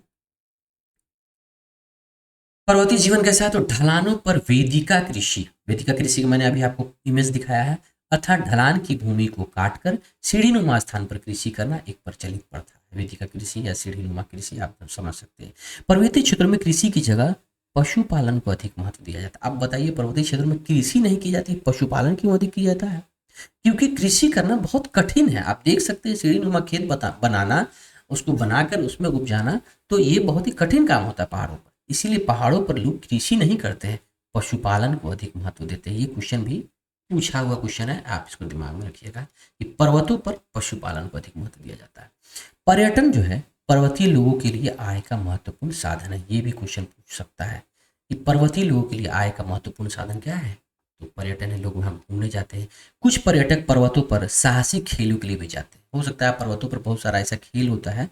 पर्वतीय जीवन कैसा है, तो ढलानों पर वेदिका कृषि, वेदिका कृषि का मैंने अभी आपको इमेज दिखाया है, अर्थात ढलान की भूमि को काटकर सीढ़ीनुमा स्थान पर कृषि करना एक प्रचलित प्रथा है। वेदिका कृषि या सीढ़ीनुमा कृषि आप समझ सकते हैं। पर्वतीय क्षेत्रों में कृषि की जगह पशुपालन को अधिक महत्व दिया जाता है। अब बताइए, पर्वतीय क्षेत्र में कृषि नहीं की जाती, पशुपालन क्यों अधिक किया जाता है? क्योंकि कृषि करना बहुत कठिन है। आप देख सकते हैं सीढ़ीनुमा खेत बनाना, उसको बनाकर उसमें उपजाना, तो ये बहुत ही कठिन काम होता है पहाड़ों पर। इसीलिए पहाड़ों पर लोग कृषि नहीं करते हैं, पशुपालन को अधिक महत्व देते हैं। ये क्वेश्चन भी पूछा हुआ क्वेश्चन है, आप इसको दिमाग में रखिएगा कि पर्वतों पर पशुपालन को अधिक महत्व दिया जाता है। पर्यटन जो है पर्वतीय लोगों के लिए आय का महत्वपूर्ण साधन है। ये भी क्वेश्चन पूछ सकता है कि पर्वतीय लोगों के लिए आय का महत्वपूर्ण साधन क्या है, तो पर्यटन है, लोग वहाँ घूमने जाते हैं। कुछ पर्यटक पर्वतों पर साहसिक खेलों के लिए भी जाते हैं। हो सकता है पर्वतों पर बहुत सारा ऐसा खेल होता है,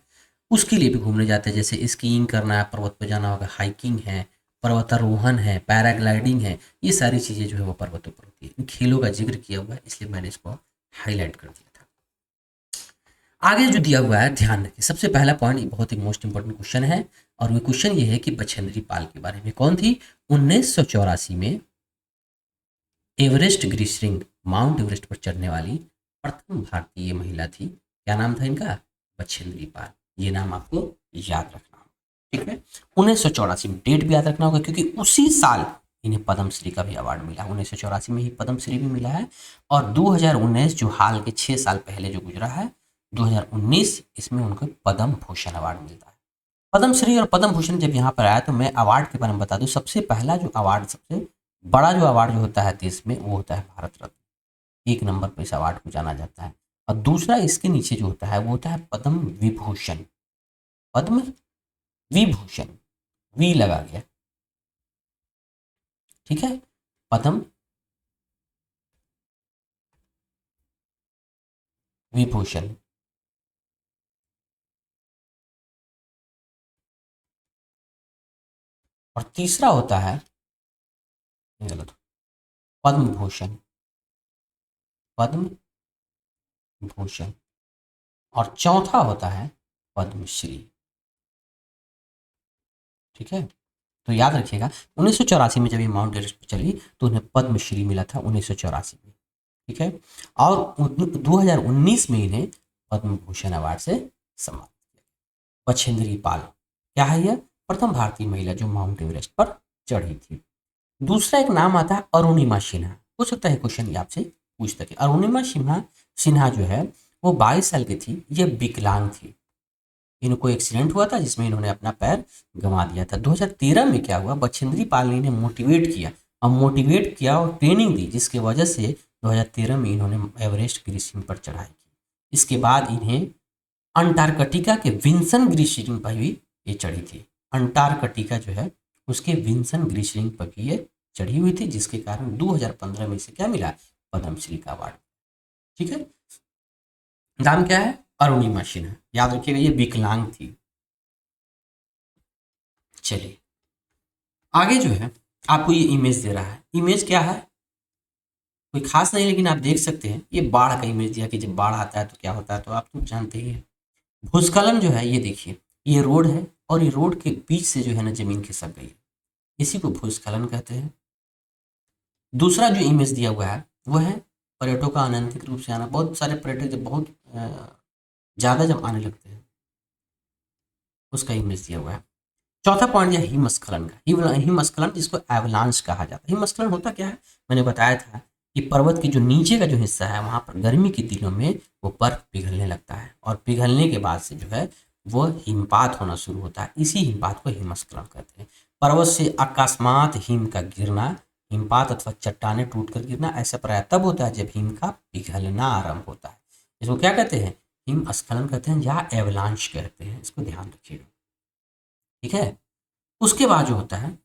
उसके लिए भी घूमने जाते हैं, जैसे स्कीइंग करना है, पर्वत पर जाना होगा, हाइकिंग है, पर्वतारोहण है, पैराग्लाइडिंग है, ये सारी चीज़ें जो है वो पर्वतों पर होती है। इन खेलों का जिक्र किया हुआ है, इसलिए मैंने इसको हाईलाइट कर दिया था। आगे जो दिया हुआ है ध्यान रखिए, सबसे पहला पॉइंट बहुत ही मोस्ट इंपॉर्टेंट क्वेश्चन है, और वो क्वेश्चन ये है कि बछेंद्री पाल के बारे में। कौन थी? 1984 में एवरेस्ट ग्रीसरिंग, माउंट एवरेस्ट पर चढ़ने वाली प्रथम भारतीय महिला थी। क्या नाम था इनका? बछेंद्री पाल। ये नाम आपको याद रखना होगा, ठीक है। 1984 में, डेट भी याद रखना होगा क्योंकि उसी साल इन्हें पद्मश्री का भी अवार्ड मिला। 1984 में ही पद्मश्री भी मिला है, और 2019 जो हाल के 6 साल पहले जो गुजरा है 2019, इसमें उनको पद्म भूषण अवार्ड मिलता है। पद्मश्री और पद्म भूषण जब यहाँ पर आया तो मैं अवार्ड के बारे में बता दूं। सबसे पहला जो अवार्ड, सबसे बड़ा जो अवार्ड जो होता है देश में, वो होता है भारत रत्न। 1 नंबर पर इस अवार्ड को जाना जाता है। और दूसरा इसके नीचे जो होता है वो होता है पद्म विभूषण। पद्म विभूषण, वी लगा गया, ठीक है, पद्म विभूषण। और तीसरा होता है, गलत, पद्म भूषण, पद्म भूषण। और चौथा होता है पद्मश्री, ठीक है। तो याद रखिएगा 1984 में जब ये माउंट एवरेस्ट पर चली तो उन्हें पद्मश्री मिला था 1984 में, ठीक है। और 2019 में इन्हें पद्म भूषण अवार्ड से सम्मानित किया। बछेंद्री पाल क्या है? यह प्रथम भारतीय महिला जो माउंट एवरेस्ट पर चढ़ी थी। दूसरा एक नाम आता है अरुणिमा सिन्हा। हो सकता है क्वेश्चन ये आपसे पूछ सके। अरुणिमा सिन्हा सिन्हा जो है वो 22 साल की थी, ये विकलांग थी। इनको एक्सीडेंट हुआ था जिसमें इन्होंने अपना पैर गंवा दिया था। 2013 में क्या हुआ, बछेंद्री पाल ने इन्हें मोटिवेट किया और ट्रेनिंग दी, जिसकी वजह से 2013 में इन्होंने एवरेस्ट गिरिश्रिंग पर चढ़ाई की। इसके बाद इन्हें अंटार्कटिका के विंसन गिरिश्रिंग पर भी ये चढ़ी थी। अंटार्कटिका जो है उसके विंसन गिरिश्रिंग पर भी ये चढ़ी हुई थी, जिसके कारण 2015 में इसे क्या मिला, पद्मश्री का अवार्ड। ठीक है, नाम क्या है, अरुणिमा सिन्हा। याद रखिएगा ये विकलांग थी। चलिए आगे जो है आपको ये इमेज दे रहा है। इमेज क्या है, कोई खास नहीं, लेकिन आप देख सकते हैं ये बाढ़ का इमेज दिया कि जब बाढ़ आता है तो क्या होता है, तो आप तो जानते ही हैं। भूस्खलन जो है ये देखिए, ये रोड है और ये रोड के बीच से जो है ना जमीन खिसक गई है, इसी को भूस्खलन कहते हैं। दूसरा जो इमेज दिया हुआ है वो है पर्यटकों का अनैतिक रूप से आना। बहुत सारे पर्यटक जब बहुत ज़्यादा जब आने लगते हैं उसका इमेज दिया हुआ है। चौथा पॉइंट है हिमस्खलन का। हिमस्खलन जिसको एवलांच कहा जाता है। हिमस्खलन होता क्या है, मैंने बताया था कि पर्वत की जो नीचे का जो हिस्सा है वहाँ पर गर्मी के दिनों में वो बर्फ पिघलने लगता है और पिघलने के बाद से जो है वो हिमपात होना शुरू होता है। इसी हिमपात को हिमस्खलन कहते हैं। पर्वत से अकस्मात हिम का गिरना, हिमपात अथवा चट्टाने टूट कर गिरना, ऐसा प्रायः तब होता है जब हिम का पिघलना आरंभ होता है। इसको क्या कहते हैं, हिमस्खलन कहते हैं या एवलांच कहते हैं। इसको ध्यान रखिएगा, ठीक है। उसके बाद जो होता है,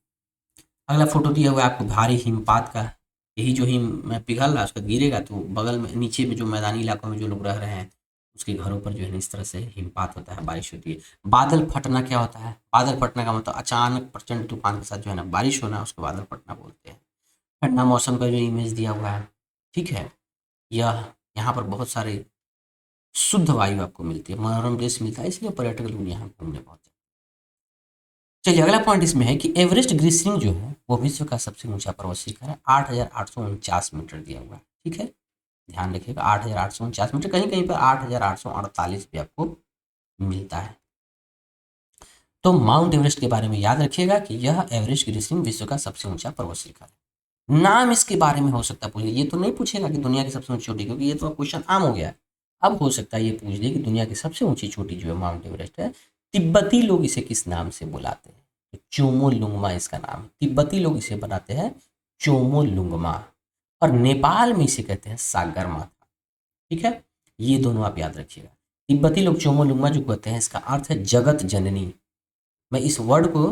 अगला फोटो दिया हुआ है आपको भारी हिमपात का। यही जो हिम पिघल रहा है उसका गिरेगा तो बगल में नीचे में जो मैदानी इलाकों में जो लोग रह रहे हैं उसके घरों पर जो है इस तरह से हिमपात होता है, बारिश होती है। बादल फटना क्या होता है, बादल फटना का मतलब अचानक प्रचंड तूफान के साथ जो है ना बारिश होना, उसको बादल फटना बोलते हैं। ठंडा मौसम का जो इमेज दिया हुआ है, ठीक है, यह यहाँ पर बहुत सारे शुद्ध वायु आपको मिलती है, मनोरम दृश्य मिलता है, इसलिए पर्यटक लोग यहाँ घूमने पहुंचते हैं। चलिए अगला पॉइंट इसमें है कि एवरेस्ट ग्रीसिंग जो है वो विश्व का सबसे ऊंचा पर्वत शिखर है। 8,849 मीटर दिया हुआ है, ठीक है, ध्यान रखिएगा 8,849 मीटर। कहीं कहीं पर 8,848 भी आपको मिलता है। तो माउंट एवरेस्ट के बारे में याद रखिएगा कि यह एवरेस्ट ग्रीसिंग विश्व का सबसे ऊंचा पर्वत शिखर है। नाम इसके बारे में हो सकता है पूछ, ये तो नहीं पूछेगा कि दुनिया की सबसे ऊंची चोटी, क्योंकि ये तो क्वेश्चन आम हो गया है। अब हो सकता है ये पूछ दे कि दुनिया की सबसे ऊंची चोटी जो है माउंट एवरेस्ट है, तिब्बती लोग इसे किस नाम से बुलाते हैं, तो चोमोलुंगमा इसका नाम है। तिब्बती लोग इसे बनाते हैं चोमोलुंगमा, और नेपाल में इसे कहते हैं सागरमाथा, ठीक है। ये दोनों आप याद रखिएगा। तिब्बती लोग चोमोलुंगमा जो कहते हैं इसका अर्थ है जगत जननी। मैं इस वर्ड को,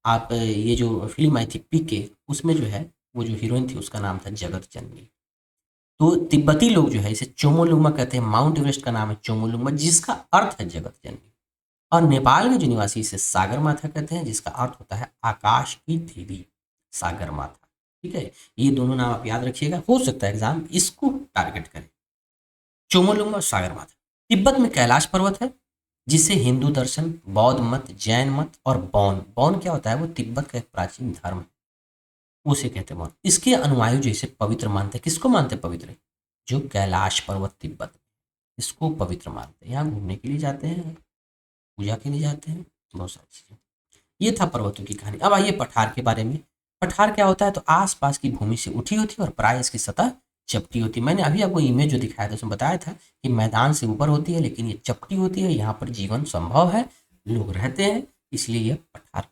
आप ये जो फिल्म आई थी पीके, उसमें जो है वो जो हीरोइन थी उसका नाम था जगत जननी। तो तिब्बती लोग जो है इसे चोमोलुंगमा कहते हैं। माउंट एवरेस्ट का नाम है चोमोलुंगमा जिसका अर्थ है जगत जननी। और नेपाल के जो निवासी इसे सागर माथा कहते हैं जिसका अर्थ होता है आकाश की देवी, सागर माथा, ठीक है। ये दोनों नाम आप याद रखिएगा, हो सकता है एग्जाम इसको टारगेट करे, चोमोलुंगमा और सागर माथा। तिब्बत में कैलाश पर्वत है जिसे हिंदू दर्शन, बौद्ध मत, जैन मत और बौन, बौन क्या होता है, वो तिब्बत का एक प्राचीन धर्म है, उसे कहते हैं बौन। इसके अनुयायी जो इसे पवित्र मानते हैं, किसको मानते हैं पवित्र, जो कैलाश पर्वत तिब्बत, इसको पवित्र मानते हैं। यहाँ घूमने के लिए जाते हैं, पूजा के लिए जाते हैं, बहुत सारी चीज़ें। ये था पर्वतों की कहानी। अब आइए पठार के बारे में। पठार क्या होता है, तो आसपास की भूमि से उठी होती है और प्राय इसकी सतह चपटी होती है। मैंने अभी आपको इमेज जो दिखाया था उसमें बताया था कि मैदान से ऊपर होती है लेकिन ये चपटी होती है। यहाँ पर जीवन संभव है, लोग रहते हैं, इसलिए यह पठार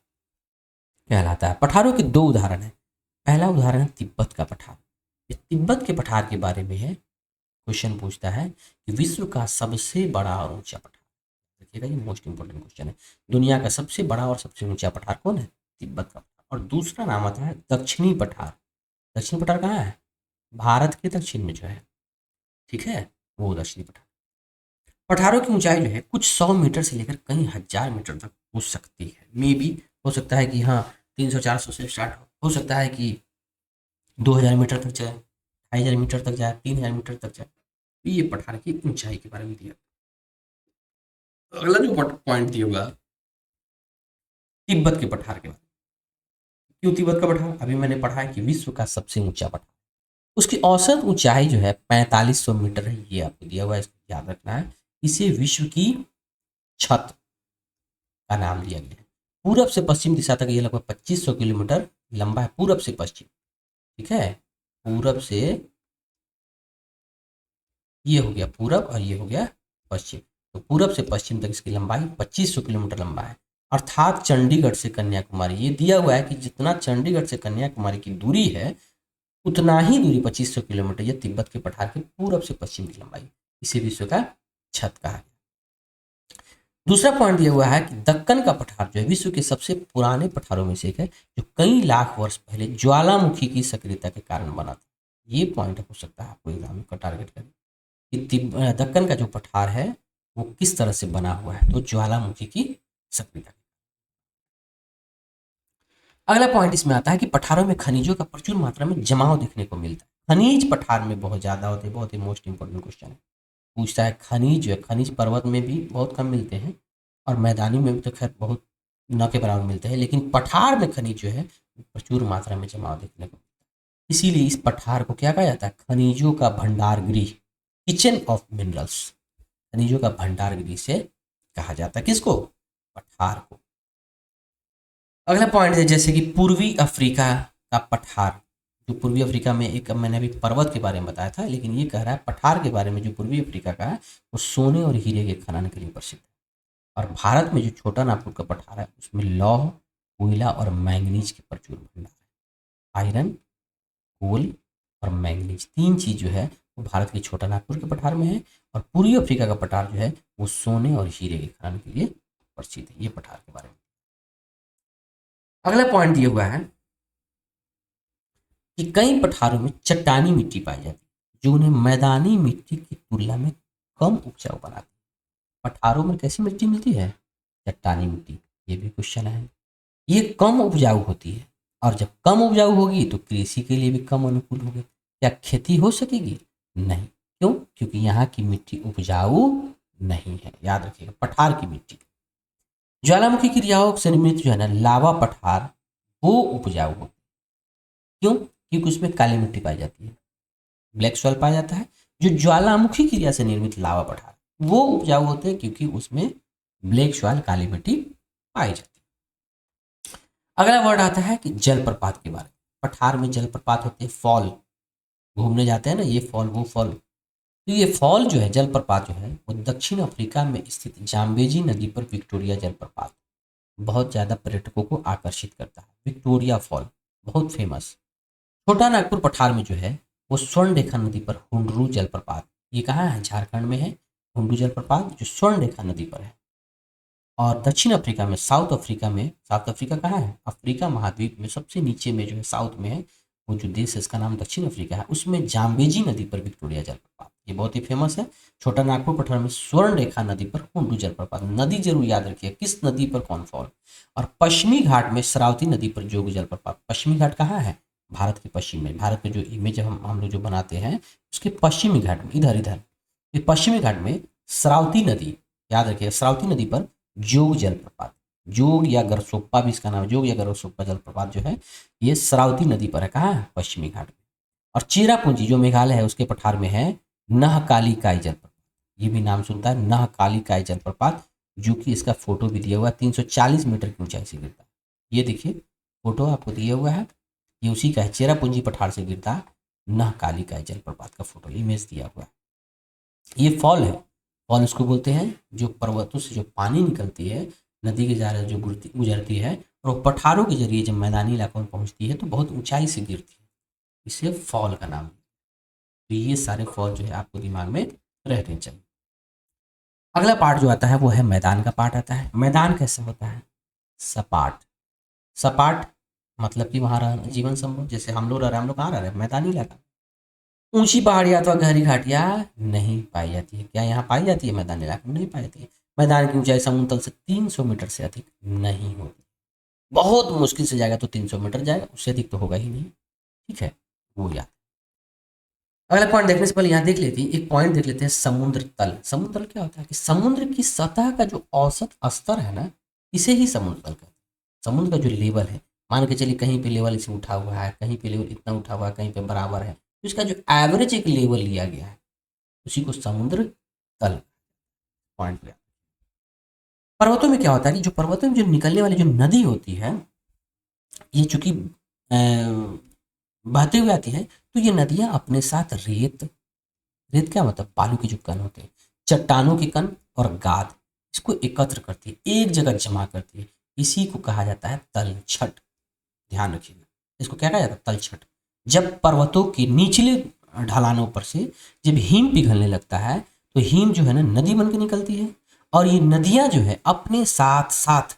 कहलाता है। पठारों के दो उदाहरण है। पहला उदाहरण है तिब्बत का पठार। ये तिब्बत के पठार के बारे में है, क्वेश्चन पूछता है कि विश्व का सबसे बड़ा और ऊंचा पठार, देखिएगा ये मोस्ट इंपोर्टेंट क्वेश्चन है। दुनिया का सबसे बड़ा और सबसे ऊंचा पठार कौन है, तिब्बत का पठार। और दूसरा नाम आता है दक्षिणी पठार। दक्षिणी पठार कहाँ है, भारत के दक्षिण में जो है, ठीक है, वो दक्षिणी पठार। पठारों की ऊंचाई जो है कुछ 100 मीटर से लेकर कई हजार मीटर तक हो सकती है। मे भी हो सकता है कि हाँ 300-400 से स्टार्ट हो सकता है कि 2000 मीटर तक जाए, 2500 मीटर तक जाए, 3000 मीटर तक जाए। तो ये पठार की ऊंचाई के बारे में दिया। अगला जो पॉइंट दिया होगा तिब्बत के पठार के बारे में। क्यों तिब्बत का पठार, अभी मैंने पढ़ा है कि विश्व का सबसे ऊंचा पठार, उसकी औसत ऊंचाई जो है 4500 मीटर है, ये आपको दिया हुआ है, इसको याद रखना है। इसे विश्व की छत का नाम दिया गया है। पूरब से पश्चिम दिशा तक ये लगभग 2500 किलोमीटर लंबा है, पूरब से पश्चिम। ठीक है, पूरब से, ये हो गया पूरब और ये हो गया पश्चिम, तो पूरब से पश्चिम तक इसकी लंबाई 2500 किलोमीटर लंबा है। अर्थात चंडीगढ़ से कन्याकुमारी, ये दिया हुआ है कि जितना चंडीगढ़ से कन्याकुमारी की दूरी है उतना ही दूरी 2500 किलोमीटर ये तिब्बत के पठार के पूरब से पश्चिम की लंबाई, इसे विश्व का छत कहा गया। दूसरा पॉइंट दिया हुआ है कि दक्कन का पठार जो है विश्व के सबसे पुराने पठारों में से एक है, जो कई लाख वर्ष पहले ज्वालामुखी की सक्रियता के कारण बना था। ये पॉइंट हो सकता है आपको एग्जाम का टारगेट करें कि दक्कन का जो पठार है वो किस तरह से बना हुआ है, तो ज्वालामुखी की सक्रियता। अगला पॉइंट इसमें आता है कि पठारों में खनिजों का प्रचुर मात्रा में जमाव देखने को मिलता है। खनिज पठार में बहुत ज्यादा होते हैं, बहुत ही मोस्ट इंपोर्टेंट क्वेश्चन है, पूछता है खनिज जो है, खनिज पर्वत में भी बहुत कम मिलते हैं और मैदानी में भी तो खैर बहुत न के बराबर मिलते हैं, लेकिन पठार में खनिज जो है प्रचुर मात्रा में जमाव देखने को मिलता है। इसीलिए इस पठार को क्या कहा जाता है, खनिजों का भंडार गृह, किचन ऑफ मिनरल्स, खनिजों का भंडार गृह से कहा जाता है किसको, पठार को। अगला पॉइंट है जैसे कि पूर्वी अफ्रीका का पठार, जो पूर्वी अफ्रीका में एक, मैंने अभी पर्वत के बारे में बताया था, लेकिन ये कह रहा है पठार के बारे में, जो पूर्वी अफ्रीका का है वो सोने और हीरे के खनन के लिए प्रसिद्ध है। और भारत में जो छोटा नागपुर का पठार है उसमें लौह, कोयला और मैंगनीज के प्रचुर भंडार है। आयरन, कोल और मैंगनीज, तीन चीज जो है वो भारत के छोटा नागपुर के पठार में है, और पूर्वी अफ्रीका का पठार जो है वो सोने और हीरे के खनन के लिए प्रसिद्ध है। ये पठार के बारे में। अगला पॉइंट दिया हुआ है कि कई पठारों में चट्टानी मिट्टी पाई जाती है, जो उन्हें मैदानी मिट्टी की तुलना में कम उपजाऊ बनाती है। पठारों में कैसी मिट्टी मिलती है, चट्टानी मिट्टी, ये भी क्वेश्चन है। ये कम उपजाऊ होती है, और जब कम उपजाऊ होगी तो कृषि के लिए भी कम अनुकूल होगी। क्या खेती हो सकेगी, नहीं, क्यों, क्योंकि यहाँ की मिट्टी उपजाऊ नहीं है, याद रखिएगा, पठार की मिट्टी। ज्वालामुखी क्रियाओं से निर्मित जो है ना लावा पठार, वो उपजाऊ हो, क्यों, क्योंकि उसमें काली मिट्टी पाई जाती है, ब्लैक सॉइल पाया जाता है। जो ज्वालामुखी क्रिया से निर्मित लावा पठार वो उपजाऊ होते हैं, क्योंकि उसमें ब्लैक सॉइल, काली मिट्टी पाई जाती है। अगला वर्ड आता है कि जलप्रपात के बारे में। पठार में जलप्रपात होते हैं, फॉल, घूमने जाते हैं ना, ये फॉल वो फॉल, तो ये फॉल जो है, जलप्रपात जो है वो दक्षिण अफ्रीका में स्थित जाम्बेजी नदी पर विक्टोरिया जलप्रपात बहुत ज्यादा पर्यटकों को आकर्षित करता है। विक्टोरिया फॉल बहुत फेमस। छोटा नागपुर पठार में जो है वो स्वर्ण रेखा नदी पर हुंडरू जलप्रपात, ये कहाँ है, झारखंड में है, हुंडरू जलप्रपात जो स्वर्ण रेखा नदी पर है। और दक्षिण अफ्रीका में, साउथ अफ्रीका में, साउथ अफ्रीका कहाँ है, अफ्रीका महाद्वीप में सबसे नीचे में जो है, साउथ में है, वो जो देश है इसका नाम दक्षिण अफ्रीका है, उसमें जाम्बेजी नदी पर विक्टोरिया जलप्रपात, ये बहुत ही फेमस है। छोटा नागपुर पठार में स्वर्ण रेखा नदी पर हुंडरू जलप्रपात, नदी जरूर याद रखिए किस नदी पर कौन फॉल। और पश्चिमी घाट में शरावती नदी पर जोग जलप्रपात। पश्चिमी घाट कहाँ है, भारत के पश्चिम में, भारत में जो इमेज हम लोग जो बनाते हैं उसके पश्चिमी घाट में, इधर इधर ये पश्चिमी घाट में शरावती नदी, याद रखिए शरावती नदी पर जोग जलप्रपात, जोग या गरसोप्पा भी इसका नाम है, जोग या गरसोप्पा जलप्रपात जो है ये शरावती नदी पर है, कहाँ है, पश्चिमी घाट में। और चेरापूंजी जो मेघालय है उसके पठार में है नहकाली काई जलप्रपात, ये भी नाम सुनता है, नहकाली काई जलप्रपात, जो कि इसका फोटो भी दिया हुआ है, 340 मीटर की ऊंचाई से गिरता है। ये देखिए फोटो आपको दिया हुआ है, ये उसी का है, चेरापूंजी पठार से गिरता नहकाली काई जलप्रपात का फोटो, इमेज दिया हुआ है। ये फॉल है, फॉल उसको बोलते हैं जो पर्वतों से जो पानी निकलती है, नदी के जा जो गुजरती है, और वो पठारों के जरिए जब मैदानी इलाकों में पहुंचती है तो बहुत ऊंचाई से गिरती है, इसे फॉल का नाम है। तो ये सारे फॉल जो है आपको दिमाग में रहने चाहिए। अगला पार्ट जो आता है वो है मैदान का पार्ट आता है। मैदान कैसे होता है, सपाट, सपाट मतलब कि वहाँ जीवन संभव, जैसे हम लोग रह रहे हैं, हम लोग कहाँ रह रहे हैं, मैदानी इलाका। ऊंची पहाड़ियाँ अथवा गहरी घाटियाँ नहीं पाई जाती है, क्या यहाँ पाई जाती है, मैदानी इलाके में नहीं पाई जाती है। मैदान की ऊंचाई समुद्र तल से 300 मीटर से अधिक नहीं होती, बहुत मुश्किल से जाएगा तो 300 मीटर जाएगा, उससे अधिक तो होगा ही नहीं, ठीक है, वो याद। अगला पॉइंट देखने से पहले यहाँ देख लेते हैं, एक पॉइंट देख लेते हैं, समुद्र तल। समुद्र तल क्या होता है कि समुद्र की सतह का जो औसत स्तर है ना, इसे ही समुद्र तल कहते हैं। समुद्र का जो लेवल है, मान के चलिए कहीं पे लेवल इसे उठा हुआ है, कहीं पे लेवल इतना उठा हुआ है, कहीं पे बराबर है, तो इसका जो एवरेज एक लेवल लिया गया है उसी को समुद्र तल पॉइंट लिया। पर्वतों में क्या होता है कि जो पर्वतों में जो निकलने वाली जो नदी होती है, ये चूंकि बहते हुए आती है, तो ये नदियां अपने साथ रेत, रेत क्या मतलब बालू के जो कण होते हैं, चट्टानों के कण और गाद, इसको एकत्र करती है, एक जगह जमा करती है। इसी को कहा जाता है तलछट। ध्यान रखिएगा, इसको क्या कहा जाता है? तलछट। जब पर्वतों के निचले ढलानों पर से जब हिम पिघलने लगता है, तो हिम जो है ना नदी बन के निकलती है, और ये नदियां जो है अपने साथ साथ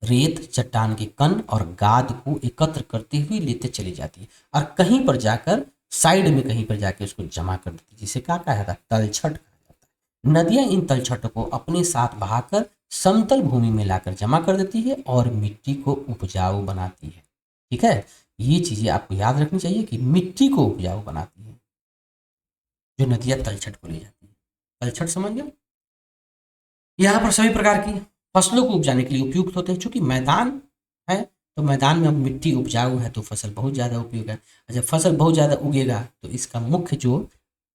रेत, चट्टान के कण और गाद को एकत्र करते हुए लेते चली जाती है, और कहीं पर जाकर साइड में कहीं पर जाकर उसको जमा कर देती है, जिसे क्या कहा जाता है? तलछट कहा जाता है। नदियां इन तलछटों को अपने साथ बहाकर समतल भूमि में लाकर जमा कर देती है और मिट्टी को उपजाऊ बनाती है। ठीक है, ये चीजें आपको याद रखनी चाहिए कि मिट्टी को उपजाऊ बनाती है जो नदियां तलछट को ले जाती है। तलछट समझ गए? यहाँ पर सभी प्रकार की फसलों को उपजाने के लिए उपयुक्त होते हैं। चूंकि मैदान है, तो मैदान में अब मिट्टी उपजाऊ है, तो फसल बहुत ज़्यादा उपयोग है। और जब फसल बहुत ज़्यादा उगेगा, तो इसका मुख्य जो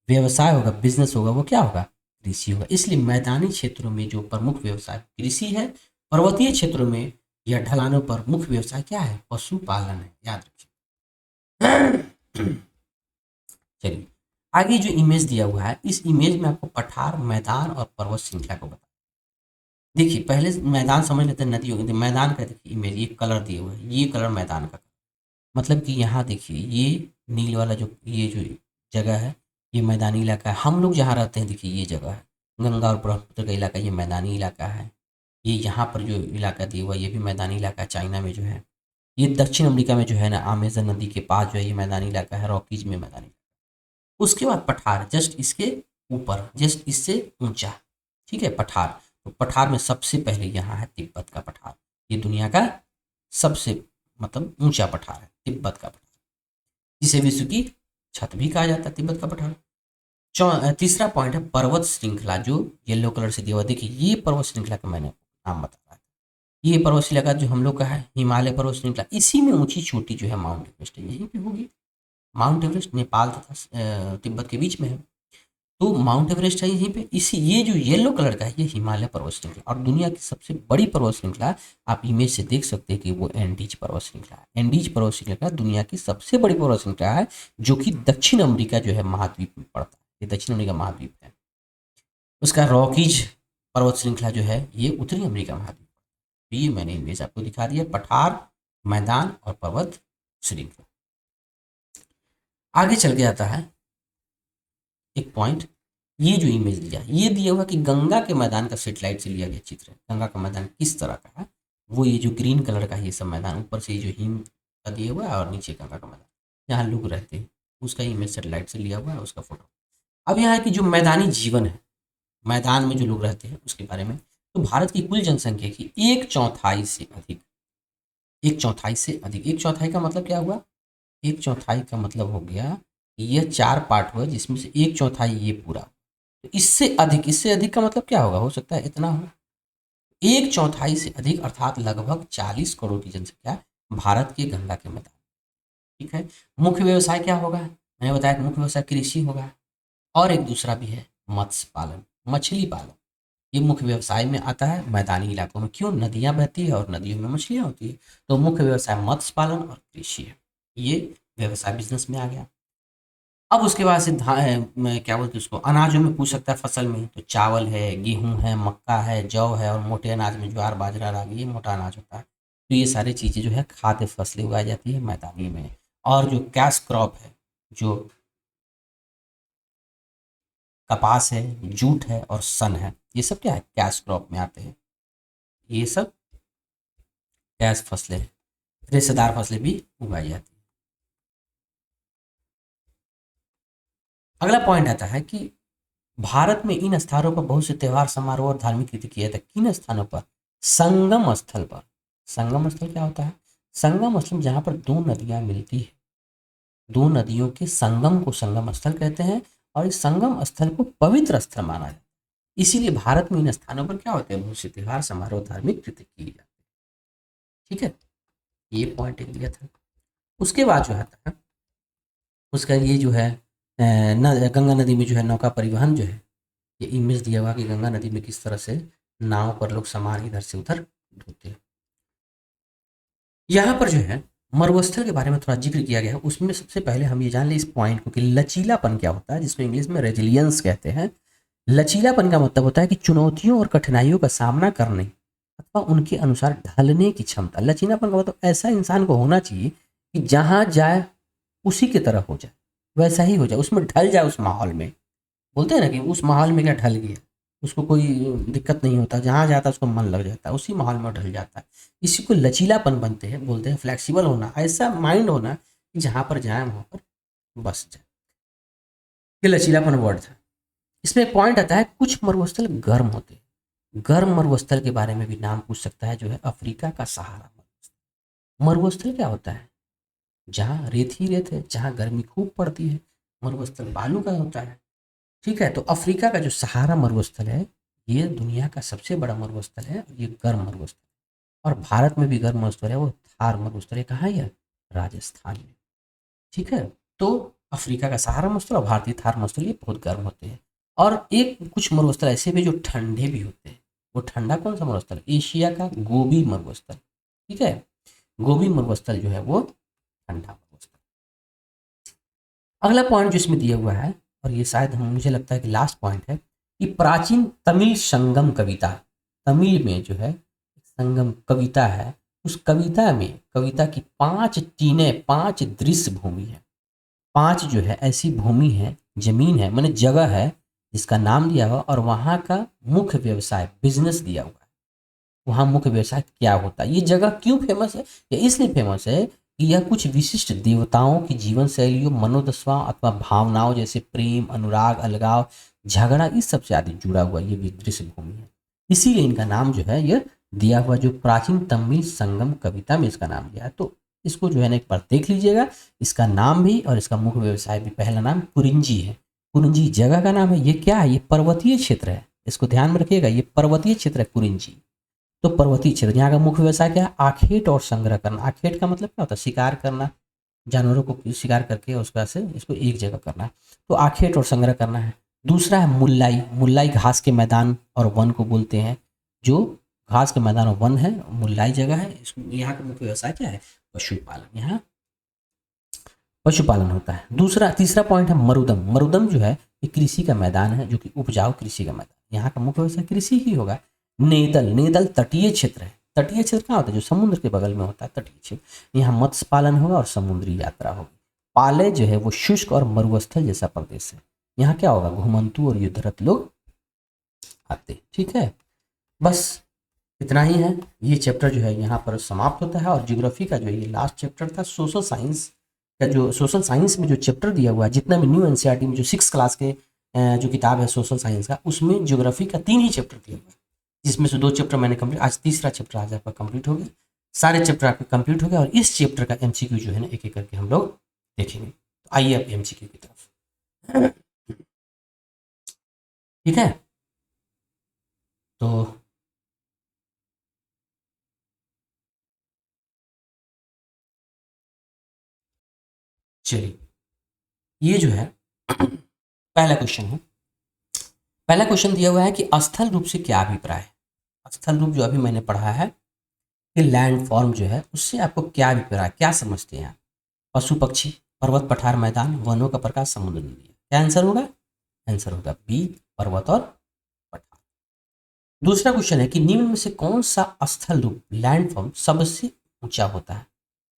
व्यवसाय होगा, बिजनेस होगा, वो क्या होगा? कृषि होगा। इसलिए मैदानी क्षेत्रों में जो प्रमुख व्यवसाय कृषि है, पर्वतीय क्षेत्रों में या ढलानों पर मुख्य व्यवसाय क्या है? पशुपालन है। याद रखिए। चलिए, आगे जो इमेज दिया हुआ है, इस इमेज में आपको पठार, मैदान और पर्वत श्रृंखला को बता। देखिए, पहले मैदान समझ लेते हैं, नदी होगी। मैदान का देखिए इमेज, ये कलर दिए हुए है, ये कलर मैदान का, मतलब कि यहाँ देखिए ये नील वाला जो ये जो जगह है, ये मैदानी इलाका है। हम लोग जहाँ रहते हैं, देखिए ये जगह है गंगा और ब्रह्मपुत्र का इलाका, ये मैदानी इलाका है। ये यहाँ पर जो इलाका दिया हुआ है, ये भी मैदानी इलाका है। चाइना में जो है, ये दक्षिण अमेरिका में जो है ना, अमेजन नदी के पास जो है, ये मैदानी इलाका है। रॉकीज में मैदानी। उसके बाद पठार, जस्ट इसके ऊपर, जस्ट इससे ऊंचा। ठीक है, पठार। तो पठार में सबसे पहले यहाँ है तिब्बत का पठार। ये दुनिया का सबसे मतलब ऊंचा पठार है, तिब्बत का पठार, जिसे विश्व की छत भी कहा जाता है, तिब्बत का पठार। तीसरा पॉइंट है पर्वत श्रृंखला, जो येलो कलर से दिया हुआ। देखिए, ये पर्वत श्रृंखला का मैंने नाम बताया था। ये पर्वत श्रृंखला जो हम लोग का है, हिमालय पर्वत श्रृंखला, इसी में ऊंची चोटी जो है माउंट एवरेस्ट है, यहीं पे होगी। माउंट एवरेस्ट नेपाल तथा तिब्बत के बीच में है, तो माउंट एवरेस्ट है यहीं पे। इसी ये जो येलो कलर का है, ये हिमालय पर्वत श्रृंखला, और दुनिया की सबसे बड़ी पर्वत श्रृंखला, आप इमेज से देख सकते हैं कि वो एंडीज पर्वत श्रृंखला है। एंडीज पर्वत श्रृंखला दुनिया की सबसे बड़ी पर्वत श्रृंखला है, जो कि दक्षिण अमेरिका जो है महाद्वीप में पड़ता है। ये दक्षिण अमेरिका महाद्वीप है। उसका रॉकीज पर्वत श्रृंखला जो है, ये उत्तरी अमेरिका महाद्वीप। तो ये मैंने इमेज आपको दिखा दिया, पठार, मैदान और पर्वत श्रृंखला। आगे चल के आता है एक पॉइंट, ये जो इमेज दिया, ये दिया हुआ कि गंगा के मैदान का सेटेलाइट से लिया गया चित्र है। गंगा का मैदान किस तरह का है, वो ये जो ग्रीन कलर का है, ये सब मैदान, ऊपर से ये जो हिम का दिया हुआ है, और नीचे गंगा का मैदान, यहाँ लोग रहते हैं, उसका इमेज सेटेलाइट से लिया हुआ है, उसका फोटो। अब यहाँ की जो मैदानी जीवन है, मैदान में जो लोग रहते हैं, उसके बारे में, तो भारत की कुल जनसंख्या की एक चौथाई से अधिक, एक चौथाई से अधिक, एक चौथाई का मतलब क्या हुआ? एक चौथाई का मतलब हो गया, यह 4 पार्ट हुआ, जिसमें से एक चौथाई ये पूरा। तो इससे अधिक, इससे अधिक का मतलब क्या होगा? हो सकता है इतना हो। एक चौथाई से अधिक अर्थात लगभग 40 करोड़ की जनसंख्या भारत के गंगा के मैदान। ठीक है, मुख्य व्यवसाय क्या होगा? मैंने बताया कि मुख्य व्यवसाय कृषि होगा, और एक दूसरा भी है मत्स्य पालन, मछली पालन। ये मुख्य व्यवसाय में आता है मैदानी इलाकों में। क्यों? नदियां बहती है और नदियों में मछलियां होती है, तो मुख्य व्यवसाय मत्स्य पालन और कृषि है। ये व्यवसाय बिजनेस में आ गया। अब उसके बाद से मैं क्या बोलते हैं उसको, अनाजों में पूछ सकता है फसल में, तो चावल है, गेहूं है, मक्का है, जौ है, और मोटे अनाज में ज्वार, बाजरा, रागी, ये मोटा अनाज होता है। तो ये सारी चीज़ें जो है खाद्य फसलें उगाई जाती है मैदानी में। और जो कैश क्रॉप है, जो कपास है, जूट है और सन है, ये सब क्या है? कैश क्रॉप में आते हैं। ये सब कैश फसलें हैं। रेशेदार फसलें भी उगाई जाती है। अगला पॉइंट आता है कि भारत में इन स्थानों पर बहुत से त्योहार, समारोह और धार्मिक रीति किए जाते हैं। किन स्थानों पर? संगम स्थल पर। संगम स्थल क्या होता है? संगम स्थल जहाँ पर दो नदियाँ मिलती है, दो नदियों के संगम को संगम स्थल कहते हैं, और इस संगम स्थल को पवित्र स्थल माना जाता है। इसीलिए भारत में इन स्थानों पर क्या होते हैं? बहुत से त्योहार, समारोह, धार्मिक रीति किए जाते हैं। ठीक है, ये पॉइंट एक दिया था। उसके बाद जो आता है, उसका ये जो है गंगा नदी में जो है नौका परिवहन जो है, ये इमेज दिया हुआ कि गंगा नदी में किस तरह से नाव पर लोग सामान इधर से उधर ढोते हैं। यहाँ पर जो है मरुस्थल के बारे में थोड़ा जिक्र किया गया है, उसमें सबसे पहले हम ये जान लें इस पॉइंट को कि लचीलापन क्या होता है, जिसको इंग्लिश में रेजिलियंस कहते हैं। लचीलापन का मतलब होता है कि चुनौतियों और कठिनाइयों का सामना करने अथवा उनके अनुसार ढलने की क्षमता। लचीलापन का मतलब ऐसा इंसान को होना चाहिए कि जहाँ जाए उसी की तरह हो जाए, वैसा ही हो जाए, उसमें ढल जाए उस माहौल में। बोलते हैं ना कि उस माहौल में क्या ढल गया, उसको कोई दिक्कत नहीं होता, जहाँ जाता है उसको मन लग जाता है, उसी माहौल में ढल जाता है। इसी को लचीलापन बनते हैं बोलते हैं, फ्लेक्सिबल होना, ऐसा माइंड होना कि जहाँ पर जाए वहाँ पर बस जाए। ये लचीलापन वर्ड था। इसमें एक पॉइंट आता है कुछ मरुस्थल गर्म होते हैं। गर्म मरुस्थल के बारे में भी नाम पूछ सकता है, जो है अफ्रीका का सहारा मरुस्थल। मरुस्थल क्या होता है? जहाँ रेत ही रेत है, जहाँ गर्मी खूब पड़ती है। मरुस्थल बालू का होता है। ठीक है, तो अफ्रीका का जो सहारा मरुस्थल है, ये दुनिया का सबसे बड़ा मरुस्थल है, ये गर्म मरुस्थल है। और भारत में भी गर्म मरुस्थल है, वो थार मरुस्थल है। कहाँ है ये? राजस्थान में। ठीक है, तो अफ्रीका का सहारा मरुस्थल और भारतीय थार मरुस्थल ये बहुत गर्म होते हैं। और एक कुछ मरुस्थल ऐसे भी जो ठंडे भी होते हैं। वो ठंडा कौन सा मरुस्थल? एशिया का गोबी मरुस्थल। ठीक है, गोबी मरुस्थल जो है वो ठंडा मरुस्थल। अगला पॉइंट जो इसमें दिया हुआ है, और ये शायद मुझे लगता है कि लास्ट पॉइंट है, कि प्राचीन तमिल संगम कविता। तमिल में जो है संगम कविता है, उस कविता में कविता की 5 टीनें, 5 दृश्य भूमि है। 5 जो है ऐसी भूमि है, जमीन है, माने जगह है, जिसका नाम दिया हुआ और वहाँ का मुख्य व्यवसाय बिजनेस दिया हुआ है। वहाँ मुख्य व्यवसाय क्या होता है, ये जगह क्यों फेमस है? ये इसलिए फेमस है कि यह कुछ विशिष्ट देवताओं की जीवन शैलियों, मनोदशा अथवा भावनाओं जैसे प्रेम, अनुराग, अलगाव, झगड़ा, इस सबसे आदि जुड़ा हुआ ये भी दृश्य भूमि है। इसीलिए इनका नाम जो है ये दिया हुआ, जो प्राचीन तमिल संगम कविता में इसका नाम दिया है। तो इसको जो है ना एक बार देख लीजिएगा, इसका नाम भी और इसका मुख्य व्यवसाय भी। पहला नाम कुरिंजी है, कुरिंजी जगह का नाम है। ये क्या है? ये पर्वतीय क्षेत्र है, इसको ध्यान में रखिएगा, ये पर्वतीय क्षेत्र है कुरिंजी। तो पर्वतीय क्षेत्र, यहाँ का मुख्य व्यवसाय क्या है? आखेट और संग्रह करना। आखेट का मतलब क्या होता है? शिकार करना, जानवरों को शिकार करके उसका से इसको एक जगह करना है। तो आखेट और संग्रह करना है। दूसरा है मुल्लाई। मुल्लाई घास के मैदान और वन को बोलते हैं। जो घास के मैदान और वन है, मुल्लाई जगह है। यहाँ का मुख्य व्यवसाय क्या है? पशुपालन। यहाँ पशुपालन होता है। दूसरा तीसरा पॉइंट है मरुदम। मरुदम जो है ये कृषि का मैदान है, जो कि उपजाऊ कृषि का मैदान। यहाँ का मुख्य व्यवसाय कृषि ही होगा। नेदल, नेदल तटीय क्षेत्र है। तटीय क्षेत्र क्या होता है? जो समुद्र के बगल में होता है, तटीय क्षेत्र। यहाँ मत्स्य पालन होगा और समुद्री यात्रा होगी। पाले जो है वो शुष्क और मरुस्थल जैसा प्रदेश है। यहाँ क्या होगा? घुमंतु और युद्धरत लोग आते। ठीक है, बस इतना ही है। ये चैप्टर जो है यहाँ पर समाप्त होता है। और ज्योग्राफी का जो है ये लास्ट चैप्टर था। सोशल साइंस का जो सोशल साइंस में जो चैप्टर दिया हुआ है, जितना भी न्यू एनसीईआरटी में जो 6 क्लास के जो किताब है सोशल साइंस का, उसमें ज्योग्राफी का 3 ही चैप्टर दिया हुआ है, जिसमें से 2 चैप्टर मैंने कंप्लीट, आज तीसरा चैप्टर आज आपका कंप्लीट हो गया। सारे चैप्टर आपके कंप्लीट हो गए और इस चैप्टर का एमसीक्यू जो है ना एक एक करके हम लोग देखेंगे। तो आइए अब एमसीक्यू की तरफ। ठीक है, तो चलिए, ये जो है पहला क्वेश्चन है। पहला क्वेश्चन दिया हुआ है कि स्थल रूप से क्या अभिप्राय है। स्थल रूप जो अभी मैंने पढ़ा है कि लैंड फॉर्म जो है, उससे आपको क्या अभिप्राय, क्या समझते हैं आप? पशु पक्षी, पर्वत पठार मैदान, वनों का प्रकाश, समुद्र नदी। क्या आंसर होगा? आंसर होगा बी, पर्वत और पठार। दूसरा क्वेश्चन है कि निम्न में से कौन सा स्थल रूप लैंड फॉर्म सबसे ऊंचा होता है?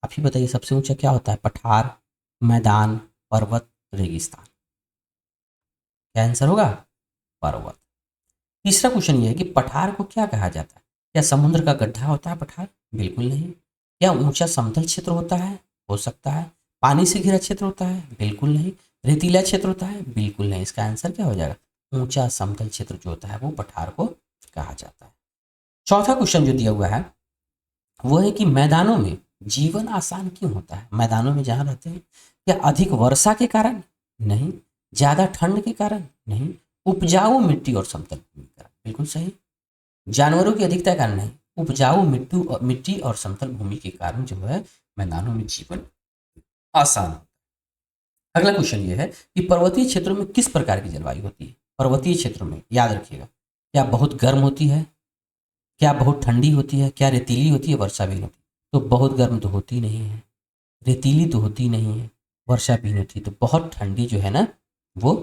आप ही बताइए, सबसे ऊंचा क्या होता है? पठार, मैदान, पर्वत, रेगिस्तान। क्या आंसर होगा? पर्वत। तीसरा क्वेश्चन ये है कि पठार को क्या कहा जाता है? क्या समुद्र का गड्ढा होता है पठार? बिल्कुल नहीं। क्या ऊंचा समतल क्षेत्र होता है? हो सकता है। पानी से घिरा क्षेत्र होता है? बिल्कुल नहीं। रेतीला क्षेत्र होता है? बिल्कुल नहीं। इसका आंसर क्या हो जाएगा? ऊंचा समतल क्षेत्र जो होता है वो पठार को कहा जाता है। चौथा क्वेश्चन जो दिया हुआ है वो है कि मैदानों में जीवन आसान क्यों होता है? मैदानों में जहाँ रहते हैं, क्या अधिक वर्षा के कारण? नहीं। ज्यादा ठंड के कारण? नहीं। उपजाऊ मिट्टी और समतल भूमि के कारण? बिल्कुल सही। जानवरों की अधिकता के कारण? नहीं। उपजाऊ मिट्टी और समतल भूमि के कारण जो है मैदानों में जीवन आसान। अगला क्वेश्चन ये है कि पर्वतीय क्षेत्रों में किस प्रकार की जलवायु होती है? पर्वतीय क्षेत्रों में याद रखिएगा, क्या बहुत गर्म होती है? क्या बहुत ठंडी होती है? क्या रेतीली होती है? वर्षाविहीन होती है? तो बहुत गर्म तो होती नहीं है, रेतीली तो होती नहीं है, वर्षाविहीन होती है, तो बहुत ठंडी जो है ना वो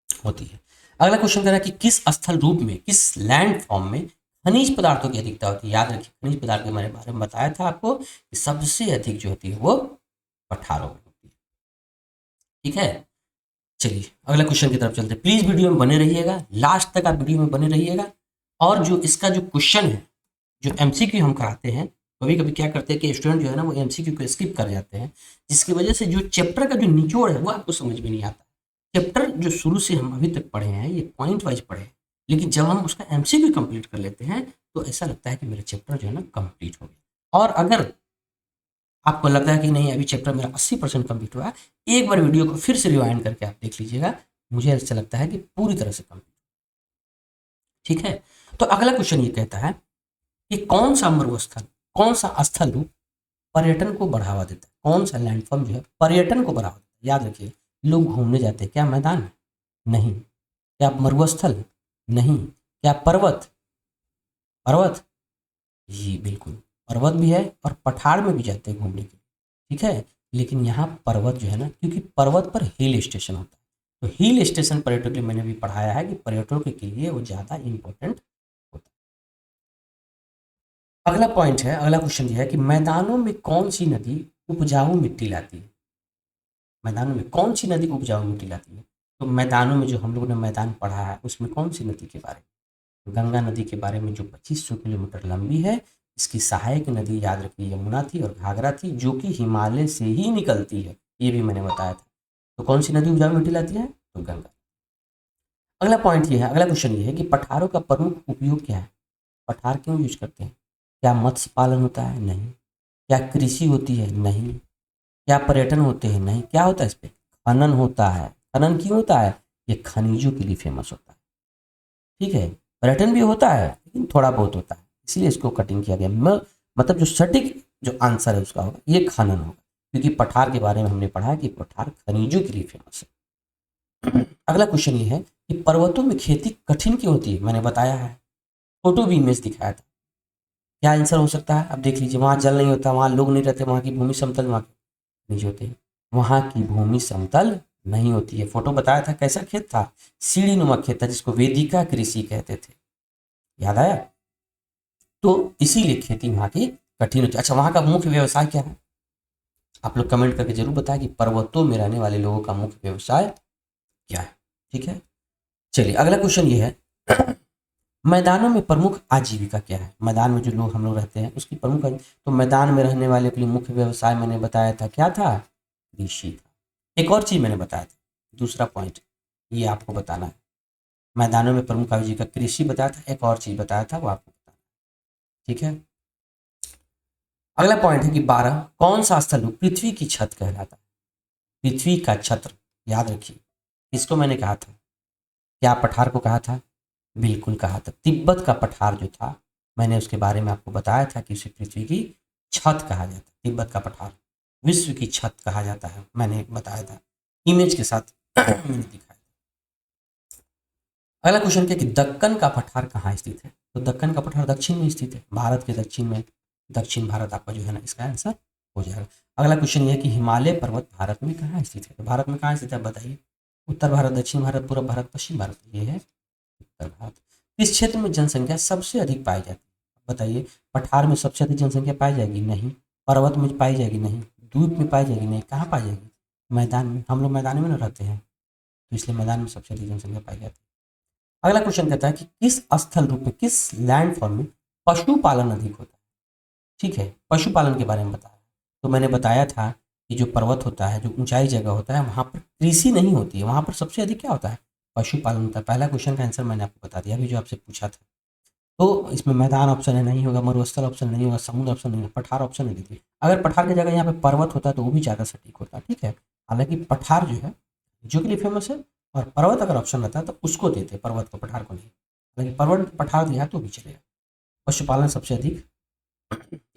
होती है। अगला क्वेश्चन कह रहा है कि किस स्थल रूप में, किस लैंड फॉर्म में खनिज पदार्थों की अधिकता होती है? याद रखिए, खनिज पदार्थ के बारे में बताया था आपको कि सबसे अधिक जो होती है वो पठारों में होती है। ठीक है, चलिए अगला क्वेश्चन की तरफ चलते हैं। प्लीज वीडियो में बने रहिएगा, लास्ट तक आप वीडियो में बने रहिएगा। और जो इसका जो क्वेश्चन है, जो एमसीक्यू हम कराते हैं, कभी कभी क्या करते हैं कि स्टूडेंट जो है ना वो एमसीक्यू को स्किप कर जाते हैं, जिसकी वजह से जो चैप्टर का जो निचोड़ है वो आपको समझ में नहीं आता। चैप्टर जो शुरू से हम अभी तक पढ़े हैं ये पॉइंट वाइज पढ़े हैं, लेकिन जब हम उसका एमसीक्यू कंप्लीट कर लेते हैं तो ऐसा लगता है कि मेरा चैप्टर जो है ना कंप्लीट हो गया। और अगर आपको लगता है कि नहीं अभी चैप्टर मेरा 80% कंप्लीट हुआ है, एक बार वीडियो को फिर से रिवाइंड करके आप देख लीजिएगा, मुझे ऐसा लगता है कि पूरी तरह से कंप्लीट। ठीक है, तो अगला क्वेश्चन ये कहता है कि कौन सा मरुस्थल, कौन सा स्थल रूप पर्यटन को बढ़ावा देता है? कौन सा लैंडफॉर्म जो है पर्यटन को बढ़ावा देता है? याद रखिए, लोग घूमने जाते हैं, क्या मैदान? नहीं। क्या मरुस्थल? नहीं। क्या पर्वत? पर्वत, जी बिल्कुल, पर्वत भी है और पठार में भी जाते हैं घूमने के लिए। ठीक है, लेकिन यहाँ पर्वत जो है ना, क्योंकि पर्वत पर हिल स्टेशन होता है, तो हिल स्टेशन पर्यटकों के लिए मैंने भी पढ़ाया है कि पर्यटकों के लिए वो ज़्यादा इंपॉर्टेंट होता है। अगला पॉइंट है, अगला क्वेश्चन ये है कि मैदानों में कौन सी नदी उपजाऊ मिट्टी लाती है? मैदानों में कौन सी नदी उपजाऊ मिट्टी लाती है? तो मैदानों में जो हम लोगों ने मैदान पढ़ा है उसमें कौन सी नदी के बारे में? गंगा नदी के बारे में, जो 2500 किलोमीटर लंबी है। इसकी सहायक नदी याद रखिए यमुना थी और घाघरा थी, जो कि हिमालय से ही निकलती है, ये भी मैंने बताया था। तो कौन सी नदी उपजाऊ मिट्टी लाती है? तो गंगा। अगला पॉइंट ये है, अगला क्वेश्चन ये है कि पठारों का प्रमुख उपयोग क्या है? पठार क्यों यूज करते हैं? क्या मत्स्य पालन होता है? नहीं। क्या कृषि होती है? नहीं। क्या पर्यटन होते हैं? नहीं। क्या होता है इस पे? खनन होता है। खनन क्यों होता है? ये खनिजों के लिए फेमस होता है। ठीक है, पर्यटन भी होता है लेकिन थोड़ा बहुत होता है, इसलिए इसको कटिंग किया गया। मतलब जो सटीक जो आंसर है उसका होगा ये खनन होगा, क्योंकि पठार के बारे में हमने पढ़ा है कि पठार खनिजों के लिए फेमस है। अगला क्वेश्चन ये है कि पर्वतों में खेती कठिन क्यों होती है? मैंने बताया है, फोटो भी इमेज दिखाया था। क्या आंसर हो सकता है? अब देख लीजिए, वहाँ जल नहीं होता, वहाँ लोग नहीं रहते, वहाँ की भूमि समतल, वहाँ खनिज होते हैं। वहाँ की भूमि समतल नहीं होती है। फोटो बताया था, कैसा खेत था? सीढ़ी नुमा खेत था, जिसको वेदिका कृषि कहते थे। याद आया? तो इसीलिए खेती वहाँ की कठिन होती है। अच्छा, वहाँ का मुख्य व्यवसाय क्या है? आप लोग कमेंट करके जरूर बताएं कि पर्वतों में रहने वाले लोगों का मुख्य व्यवसाय क्या है। ठीक है, चलिए अगला क्वेश्चन ये है मैदानों में प्रमुख आजीविका क्या है? मैदान में जो लोग हम लोग रहते हैं उसकी प्रमुख तो मैदान में रहने वाले के लिए मुख्य व्यवसाय मैंने बताया था, क्या था? कृषि था। एक और चीज मैंने बताया था, दूसरा पॉइंट ये आपको बताना है। मैदानों में प्रमुख आजीविका कृषि बताया था, एक और चीज बताया था वो आपको बताना है। ठीक है, अगला पॉइंट है कि 12 कौन सा स्थल पृथ्वी की छत कहलाता है? पृथ्वी का छत्र, याद रखिए, इसको मैंने कहा था, क्या पठार को कहा था? बिल्कुल कहा था। तिब्बत का पठार जो था, मैंने उसके बारे में आपको बताया था कि उसे पृथ्वी की छत कहा जाता है। तिब्बत का पठार विश्व की छत कहा जाता है, मैंने बताया था, इमेज के साथ मैंने दिखाया। अगला क्वेश्चन क्या कि दक्कन का पठार कहाँ स्थित है? तो दक्कन का पठार दक्षिण में स्थित है, भारत के दक्षिण में। दक्षिण भारत आपका जो है ना इसका आंसर हो जाएगा। अगला क्वेश्चन ये है कि हिमालय पर्वत भारत में कहाँ स्थित है? तो भारत में कहाँ स्थित है बताइए? उत्तर भारत, दक्षिण भारत, पूर्व भारत, पश्चिम भारत, ये है उत्तर भारत। किस क्षेत्र में जनसंख्या सबसे अधिक पाई जाती है? बताइए, पठार में सबसे अधिक जनसंख्या पाई जाएगी? नहीं। पर्वत में पाई जाएगी? नहीं। द्वीप में पाई जाएगी? नहीं। कहाँ पाई जाएगी? मैदान में। हम लोग मैदान में न रहते हैं, तो इसलिए मैदान में सबसे अधिक जनसंख्या पाई जाती है। अगला क्वेश्चन कहता है कि किस स्थल रूप में, किस लैंड फॉर्म में पशुपालन अधिक होता है? ठीक है, पशुपालन के बारे में बताया, तो मैंने बताया था कि जो पर्वत होता है, जो ऊंचाई जगह होता है, वहाँ पर कृषि नहीं होती है, वहाँ पर सबसे अधिक क्या होता है? पशुपालन होता है। पहला क्वेश्चन का आंसर मैंने आपको बता दिया अभी जो आपसे पूछा था। तो इसमें मैदान ऑप्शन है नहीं होगा, मरुस्थल ऑप्शन नहीं होगा, समुद्र ऑप्शन नहीं होगा, पठार ऑप्शन नहीं देती। अगर पठार की जगह यहाँ पे पर्वत होता है तो वो भी ज़्यादा सटीक होता है। ठीक है, हालांकि पठार जो है जो के लिए फेमस है, और पर्वत अगर ऑप्शन रहता है तो उसको देते, पर्वत को, पठार को नहीं। लेकिन पर्वत पठार दिया तो भी चलेगा। पशुपालन सबसे अधिक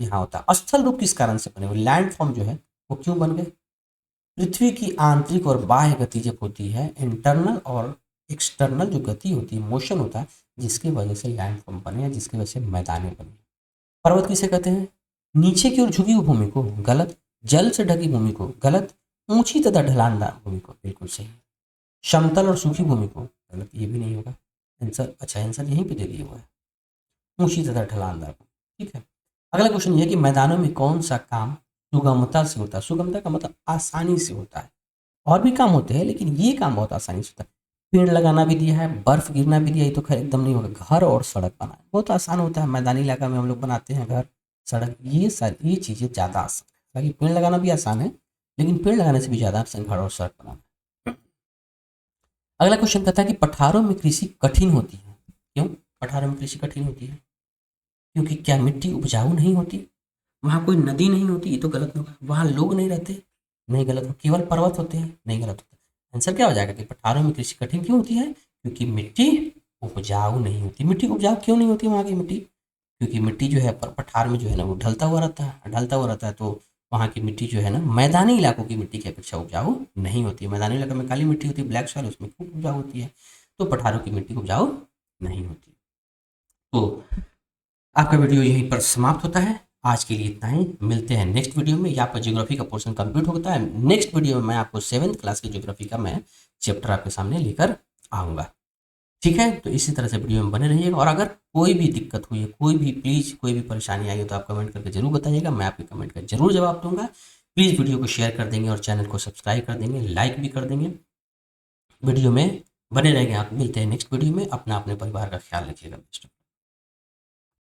यहाँ होता है। स्थल रूप किस कारण से बने हुए? लैंड फॉर्म जो है वो क्यों बन गए? पृथ्वी की आंतरिक और बाह्य गति जब होती है, इंटरनल और एक्सटर्नल जो गति होती है, मोशन होता है, जिसकी वजह से लैंडफॉर्म बने या जिसकी वजह से मैदाने बने। पर्वत किसे कहते हैं? नीचे की ओर झुकी हुई भूमि को, गलत। जल से ढकी भूमि को, गलत। ऊंची तथा ढलानदार भूमि को, बिल्कुल सही। समतल और सूखी भूमि को, गलत, ये भी नहीं होगा आंसर। अच्छा, आंसर यहीं पे दे दिया हुआ है, ऊंची तथा ढलानदार। ठीक है, अगला क्वेश्चन ये है कि मैदानों में कौन सा काम सुगमता से होता है? सुगमता का मतलब आसानी से होता है। और भी काम होते हैं लेकिन ये काम बहुत आसानी से होता है। पेड़ लगाना भी दिया है, बर्फ गिरना भी दिया है, ये तो खैर एकदम नहीं होगा। घर और सड़क बनाना बहुत आसान होता है, मैदानी इलाका में हम लोग बनाते हैं घर, सड़क, ये चीज़ें ज़्यादा आसान है। हालांकि पेड़ लगाना भी आसान है, लेकिन पेड़ लगाने से भी ज़्यादा आसान घर और सड़क बनाना। अगला क्वेश्चन कहता है कि पठारों में कृषि कठिन होती है। क्यों पठारों में कृषि कठिन होती है? क्योंकि क्या मिट्टी उपजाऊ नहीं होती? वहाँ कोई नदी नहीं होती? ये तो गलत होगा। वहाँ लोग नहीं रहते? नहीं, गलत हो। केवल पर्वत होते हैं? नहीं, गलत होता। आंसर क्या हो जाएगा कि पठारों में कृषि कठिन क्यों होती है? क्योंकि मिट्टी उपजाऊ नहीं होती। मिट्टी उपजाऊ क्यों नहीं होती वहाँ की मिट्टी? क्योंकि मिट्टी जो है पठार में जो है ना वो ढलता हुआ रहता है, ढलता हुआ रहता है, तो वहाँ की मिट्टी जो है ना मैदानी इलाकों की मिट्टी की अपेक्षा उपजाऊ नहीं होती है। मैदानी इलाके में काली मिट्टी होती है, ब्लैक सॉइल, उसमें खूब उपजाऊ होती है, तो पठारों की मिट्टी उपजाऊ नहीं होती। तो आपका वीडियो यहीं पर समाप्त होता है। आज के लिए इतना ही, मिलते हैं नेक्स्ट वीडियो में। यहाँ पर ज्योग्राफी का पोर्शन कंप्लीट होता है। नेक्स्ट वीडियो में मैं आपको 7th क्लास की ज्योग्राफी का मैं चैप्टर आपके सामने लेकर आऊँगा। ठीक है, तो इसी तरह से वीडियो में बने रहिएगा। और अगर कोई भी दिक्कत हुई है, कोई भी प्लीज़ कोई भी परेशानी आई हो तो आप कमेंट करके जरूर बताइएगा, मैं आपके कमेंट का जरूर जवाब दूंगा। प्लीज़ वीडियो को शेयर कर देंगे और चैनल को सब्सक्राइब कर देंगे, लाइक भी कर देंगे। वीडियो में बने रहेंगे आप। मिलते हैं नेक्स्ट वीडियो में। अपना अपने परिवार का ख्याल रखिएगा।